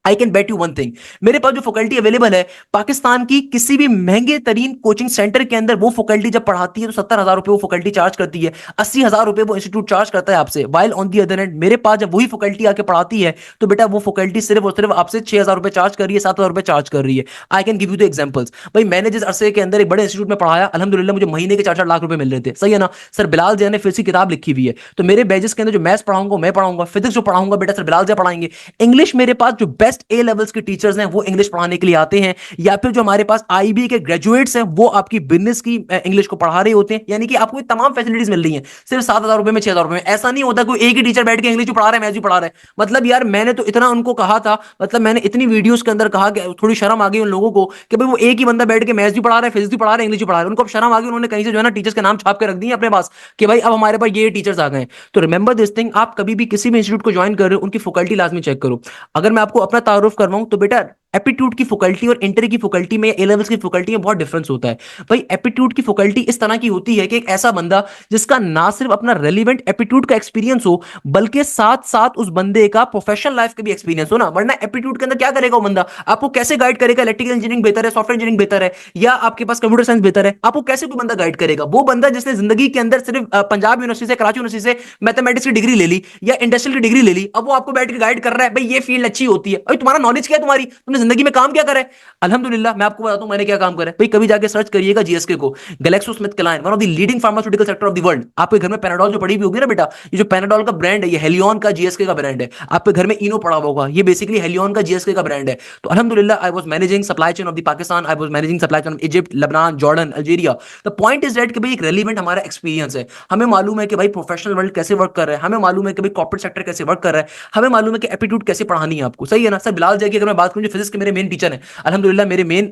I can bet you one thing, मेरे पास जो फैकल्टी अवेलेबल है पाकिस्तान की किसी भी महंगे तरीन कोचिंग सेंटर के अंदर, वो फैकल्टी जब पढ़ाती है तो 70,000 रुपए वो फैकल्टी चार्ज करती है, 80,000 रुपए वो इंस्टीट्यूट चार्ज करता है आपसे। While on the other and मेरे पास जब वही फैकल्टी आके पढ़ाती है तो बेटा वो फैकल्टी सिर्फ और सिर्फ आपसे 6,000 रुपए चार्ज कर रही है, 7,000 रुपए चार्ज कर रही है। I can give you the examples. भाई मैंने जिस अरसे के अंदर एक बड़े इंस्टीट्यूट में पढ़ाया, अल्हम्दुलिल्लाह मुझे महीने के 4-4 लाख रुपए मिल रहे थे, सही है ना सर। बिलाल जिया ने फिर से किताब लिखी हुई है, तो मेरे बैचेस के अंदर जो मैथ्स पढ़ाऊंगा मैं पढ़ाऊंगा, फिजिक्स जो पढ़ाऊंगा बेटा सर बिलाल जिया पढ़ाएंगे। इंग्लिश मेरे पास जो बेस्ट ए लेवल्स के टीचर्स हैं वो इंग्लिश पढ़ाने के लिए आते हैं, या फिर जो हमारे पास आईबी के ग्रेजुएट्स हैं वो आपकी बिजनेस की इंग्लिश को पढ़ा रहे होते हैं। यानी कि आपको तमाम फैसिलिटीज मिल रही हैं सिर्फ 7,000 रुपए में, 6,000 रुपए में। ऐसा नहीं होता कोई एक ही टीचर बैठ के इंग्लिश भी पढ़ा रहा है, मैथ्स भी पढ़ा रहा है। मतलब यार मैंने तो इतना उनको कहा था, मतलब मैंने इतनी वीडियोस के अंदर कहा कि थोड़ी शर्म आ गई उन लोगों को कि भाई वो एक ही बंदा बैठ के मैथ्स भी पढ़ा रहा है, फिजिक्स भी पढ़ा रहा है, इंग्लिश भी पढ़ा रहा है। उनको अब शर्म आ गई, उन्होंने कहीं से जो है ना टीचर्स के नाम छाप के रख दिए अपने पास कि भाई अब हमारे पास ये टीचर्स आ गए। तो रिमेंबर दिस थिंग, आप कभी भी किसी भी इंस्टीट्यूट को ज्वाइन कर रहे हो उनकी फैकल्टी लाजमी चेक करो। अगर मैं आपको अपना तारुफ करवाऊं तो बेटा एप्टीट्यूड की फैकल्टी और इंटर की फैकल्टी में, ए लेवल्स की फैकल्टी में बहुत डिफरेंस होता है। भाई एप्टीट्यूड की फैकल्टी इस तरह की होती है कि एक ऐसा बंदा जिसका ना सिर्फ अपना रेलिवेंट एप्टीट्यूड का एक्सपीरियंस हो, बल्कि साथ साथ उस बंदे का प्रोफेशनल लाइफ का भी एक्सपीरियंस हो ना। वरना एप्टीट्यूड के अंदर क्या करेगा वो बंदा, आपको कैसे गाइड करेगा इलेक्ट्रिकल इंजीनियरिंग बेहतर है, सॉफ्टवेयर इंजीनियरिंग बेहतर है, या आपके पास कंप्यूटर साइंस बेहतर है, आपको कैसे कोई बंदा गाइड करेगा? वो बंदा जिसने जिंदगी के अंदर सिर्फ पंजाब यूनिवर्सिटी से, कराची यूनिवर्सिटी से मैथमेटिक्स की डिग्री ले ली या इंडस्ट्रियल की डिग्री ले ली, अब वो आपको बैठ के गाइड कर रहा है भाई ये फील्ड अच्छी होती है। भाई तुम्हारा नॉलेज क्या है, तुम्हारी तुमने जिंदगी में काम क्या करे? अल्हम्दुलिल्लाह मैं आपको बताता हूं मैंने क्या काम करा है। भाई कभी जाके सर्च करिएगा जीएसके को, GlaxoSmithKline one of the leading pharmaceutical sector of the world. आपके घर में पैनाडॉल जो पड़ी भी होगी ना बेटा, ये जो पैनाडॉल का ब्रांड है ये हेलियन का जीएसके का ब्रांड है। आपके घर में इनो पड़ा होगा, ये बेसिकली हेलियन का जीएसके का ब्रांड है। तो अल्हम्दुलिल्लाह I was managing supply chain of the Pakistan, I was managing supply chain of Egypt, Lebanon, Jordan, Algeria. The point is that कि भाई एक रेलिवेंट हमारा एक्सपीरियंस है, हमें मालूम है कि भाई प्रोफेशनल वर्ल्ड कैसे वर्क कर रहा है, हमें मालूम है कि भाई कॉर्पोरेट सेक्टर कैसे वर्क कर रहा है, हमें मालूम है कि एप्टीट्यूड कैसे पढ़ानी है आपको, सही है ना? सर बिलाल जैकी अगर मैं बात करूं जो फिजिक्स के मेरे मेन टीचर हैं, अल्हम्दुलिल्लाह मेरे मेन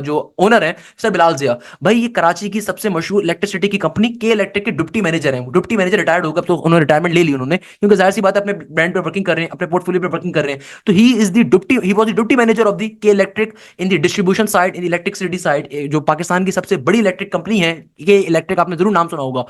जो ओनर हैं सर बिलाल जिया, भाई ये कराची की सबसे मशहूर इलेक्ट्रिसिटी की कंपनी के इलेक्ट्रिक के डिप्टी मैनेजर हैं। डिप्टी मैनेजर रिटायर्ड होगा तो उन्होंने रिटायरमेंट ले ली उन्होंने, क्योंकि जाहिर सी बात है अपने ब्रांड पे वर्किंग कर रहे हैं, अपने पोर्टफोलियो पे वर्किंग कर रहे हैं। तो he was the deputy manager of the K electric in the distribution side, in electricity side, जो पाकिस्तान की सबसे बड़ी इलेक्ट्रिक कंपनी है के इलेक्ट्रिक, आपने जरूर नाम सुना होगा।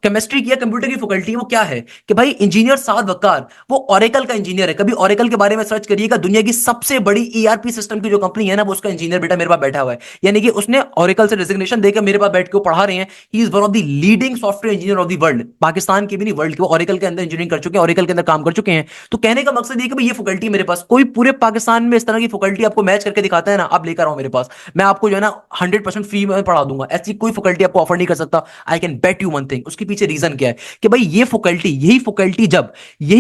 केमिस्ट्री की या कंप्यूटर की फैकल्टी वो क्या है कि भाई इंजीनियर साद वक्कार वो ओरेकल का इंजीनियर है। कभी ओरेकल के बारे में सर्च करिएगा, दुनिया की सबसे बड़ी ईआरपी सिस्टम की जो कंपनी है ना, वो उसका इंजीनियर बेटा मेरे पास बैठा हुआ है। यानी कि उसने ओरेकल से रेजिग्नेशन देकर मेरे पास बैठ के पढ़ा रहे हैं। He is one of the leading software engineer of the world, Pakistan के भी नहीं वर्ल्ड के, वो ओरेकल के अंदर इंजीनियरिंग कर चुके हैं, ओरेकल के अंदर काम कर चुके हैं। तो कहने का मकसद ये कि भाई ये फैकल्टी मेरे पास, कोई पूरे पाकिस्तान में इस तरह की फैकल्टी आपको मैच करके दिखाता है ना, आप लेकर आओ मेरे पास, मैं आपको जो है ना 100% फ्री में पढ़ा दूंगा। ऐसी कोई फैकल्टी आपको ऑफर नहीं कर सकता। I can bet you one thing, उसके पीछे रीजन क्या है कि भाई यही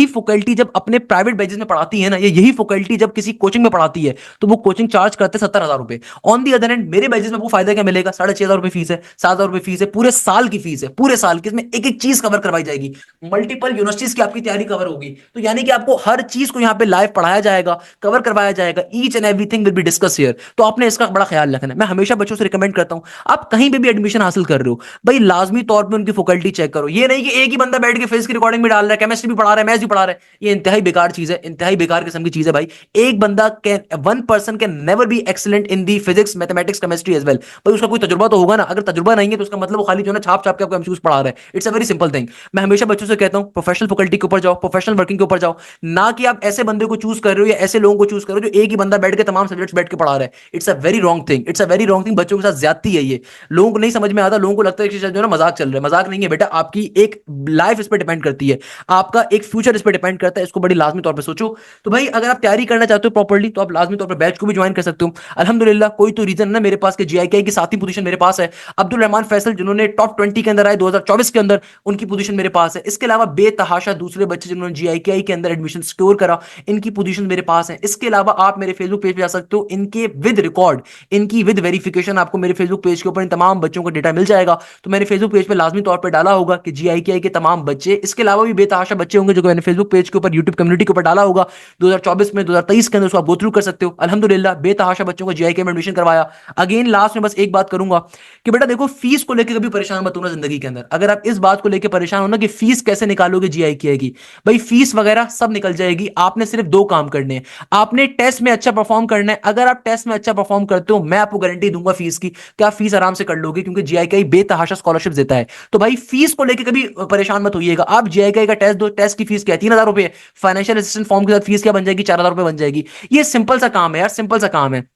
फैकल्टी जब अपने प्राइवेट बैचेस में पढ़ाती है ना, यही फैकल्टी जब किसी कोचिंग में पढ़ाती है तो वो कोचिंग चार्ज करते 70,000 रुपए। ऑन दी अदर एंड मेरे बैचेस में वो फायदा क्या मिलेगा? 6,500 रुपए फीस है, 7,000 रुपए फीस है, पूरे साल की फीस है, पूरे साल की, इसमें एक एक चीज कवर करवाई जाएगी, मल्टीपल यूनिवर्सिटीज की आपकी तैयारी कवर होगी। तो यानी कि आपको हर चीज को यहाँ पे लाइव पढ़ाया जाएगा, कवर करवाया जाएगा, each and everything will be discuss here. तो आपने इसका बड़ा ख्याल रखना है। मैं हमेशा बच्चों से रिकमेंड करता हूं, आप कहीं पे भी एडमिशन हासिल कर रहे हो भाई लाजमी तौर पे उनकी फैकल्टी चेक करो। ये नहीं कि एक ही बंदा बैठ के फिजिक्स की रिकॉर्डिंग भी डाल रहा है, केमिस्ट्री भी पढ़ा रहा है, मैथ्स भी पढ़ा रहा है, ये इंतहाई बेकार चीज है, इंतहाई बेकार किस्म की चीज है भाई। एक बंदा can one person can never be excellent in the physics mathematics chemistry as well. भाई उसका कोई तजुर्बा तो होगा ना, अगर तजुर्बा नहीं है तो उसका मतलब वो खाली जो है ना छाप छाप के आपको एमसीक्यूज पढ़ा रहा है। It's a very simple thing. मैं हमेशा बच्चों से कहता हूं प्रोफेशनल फैकल्टी के ऊपर जाओ, प्रोफेशनल वर्किंग के ऊपर जाओ, ना कि आप ऐसे बंदे को चूज कर रहे हो या ऐसे लोगों को चूज कर रहे हो जो एक ही बंदा बैठ के तमाम सब्जेक्ट्स बैठ के पढ़ा रहा है। It's a very wrong thing, it's a very wrong thing. बच्चों के साथ ज्यादती है ये, लोगों को नहीं समझ में आता, लोगों को लगता है कि जो है ना मजाक चल रहा है। मजाक नहीं है बेटा, आपकी एक लाइफ इस पर डिपेंड करती है, आपका एक फ्यूचर इस पर डिपेंड करता है, इसको बड़ी लाजमी तौर पर सोचो। तो भाई अगर आप तैयारी करना चाहते हो प्रॉपर्ली तो आप लाजमी तौर पर बैच को भी ज्वाइन कर सकते हो। अल्हम्दुलिल्लाह कोई तो रीजन ना मेरे पास के जीआईके की 7वीं पोजीशन मेरे पास है। अब्दुल रहमान फैसल जिन्होंने टॉप 20 के अंदर आए 2024 के अंदर, उनकी पोजीशन मेरे पास है। इसके अलावा बेतहाशा दूसरे बच्चे जिन्होंने जीआईके के अंदर एडमिशन सिक्योर करा, इनकी पोजीशन मेरे पास है। इसके अलावा आप मेरे फेसबुक पेज पे जा सकते हो, इनके विद रिकॉर्ड, इनकी विद वेरिफिकेशन आपको मेरे फेसबुक पेज के ऊपर इन तमाम बच्चों का डेटा मिल जाएगा। तो मैंने फेसबुक पेज पे लाजमी तौर पर डाला होगा कि जीआईके के तमाम बच्चे, इसके अलावा भी बेतहाशा बच्चे होंगे जो मैंने फेसबुक पेज के ऊपर यूट्यूब कम्युनिटी के ऊपर डाला होगा 2024 में, 2023 के अंदर, उसको आप गो थ्रू कर सकते हो। अल्हम्दुलिल्लाह बेतहाशा बच्चों को जीआईके में एडमिशन करवाया। अगेन लास्ट में बस एक बात करूंगा कि बेटा देखो फीस को लेकर कभी परेशान मत होना जिंदगी के अंदर। अगर आप इस बात को लेकर परेशान हो ना कि फीस कैसे निकालोगे जीआईके की, भाई फीस वगैरह सब निकल जाएगी। आपने सिर्फ 2 काम करने हैं, आपने टेस्ट में अच्छा परफॉर्म करना है। अगर आप टेस्ट में अच्छा परफॉर्म करते हो मैं आपको गारंटी दूंगा फीस की कि आप फीस आराम से कर लोगे, क्योंकि जीआईके बेतहाशा स्कॉलरशिप देता है। तो भाई फीस को लेकर कभी परेशान मत होइएगा। आप जीआईके का टेस्ट दो, टेस्ट की फीस क्या है? 3,000 रुपए। फाइनेंशियल असिस्टेंट फॉर्म के साथ फीस क्या बन जाएगी? 4,000 रुपए बन जाएगी। ये सिंपल सा काम है यार, सिंपल सा काम है।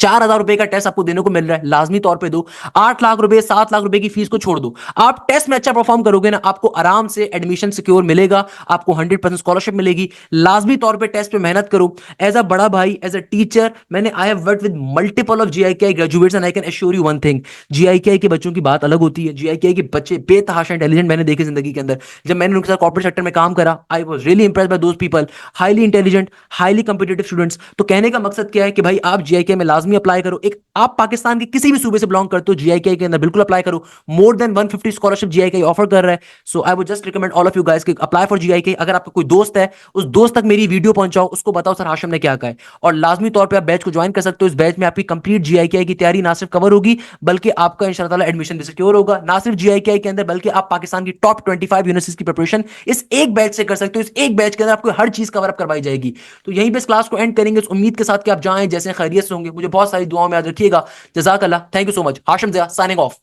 4,000 रुपए का टेस्ट आपको देने को मिल रहा है, लाजमी तौर पे दो। 8 लाख रुपए 7 लाख रुपए की फीस को छोड़ दो, आप टेस्ट में अच्छा परफॉर्म करोगे ना, आपको आराम से एडमिशन सिक्योर मिलेगा, आपको 100% स्कॉलरशिप मिलेगी। लाजमी तौर पे टेस्ट पे मेहनत करो। एज अ बड़ा भाई, एज अ टीचर, मैंने I have worked with multiple of GIK graduates and I can assure you one thing, GIK के बच्चों की बात अलग होती है। जीआईके के बच्चे बेतहाशा इंटेलिजेंट मैंने देखे जिंदगी के अंदर। जब मैंने उनके साथ कॉर्पोरेट सेक्टर में काम करा, I was really impressed by those people, highly intelligent, highly competitive students. तो कहने का मकसद क्या है कि भाई आप जीआईके में लाजमी अप्लाई करो। एक आप पाकिस्तान के किसी भी सूबे से बिलोंग करते हो, जीआईके के अंदर बिल्कुल अप्लाई करो। More than 150 scholarship GIK offer कर रहा है। So I would just recommend all of you guys कि अप्लाई फॉर जीआईके। अगर आपका कोई दोस्त है, उस दोस्त तक मेरी वीडियो पहुंचाओ, उसको बताओ सर हाशिम ने क्या कहा है, और लाजमी तौर पे आप बैच को ज्वाइन कर सकते हो। इस बैच में आपकी कंप्लीट जीआईके की तैयारी ना सिर्फ कवर होगी, बल्कि आपका इंशाअल्लाह ताला एडमिशन भी सिक्योर होगा। ना सिर्फ जीआईके के अंदर, बल्कि आप पाकिस्तान की टॉप 25 यूनिवर्सिटीज की प्रिपरेशन इस एक बैच से कर सकते हो। इस एक बैच के अंदर आपको हर चीज कवर अप करवाई जाएगी। तो यहीं पे इस क्लास को एंड करेंगे, इस उम्मीद के साथ कि आप जाएं जैसे खैरियत से होंगे। मुझे बहुत सारी दुआओं में याद रखिएगा। जज़ाकल्लाह, thank you so much. Hashim Zia signing of.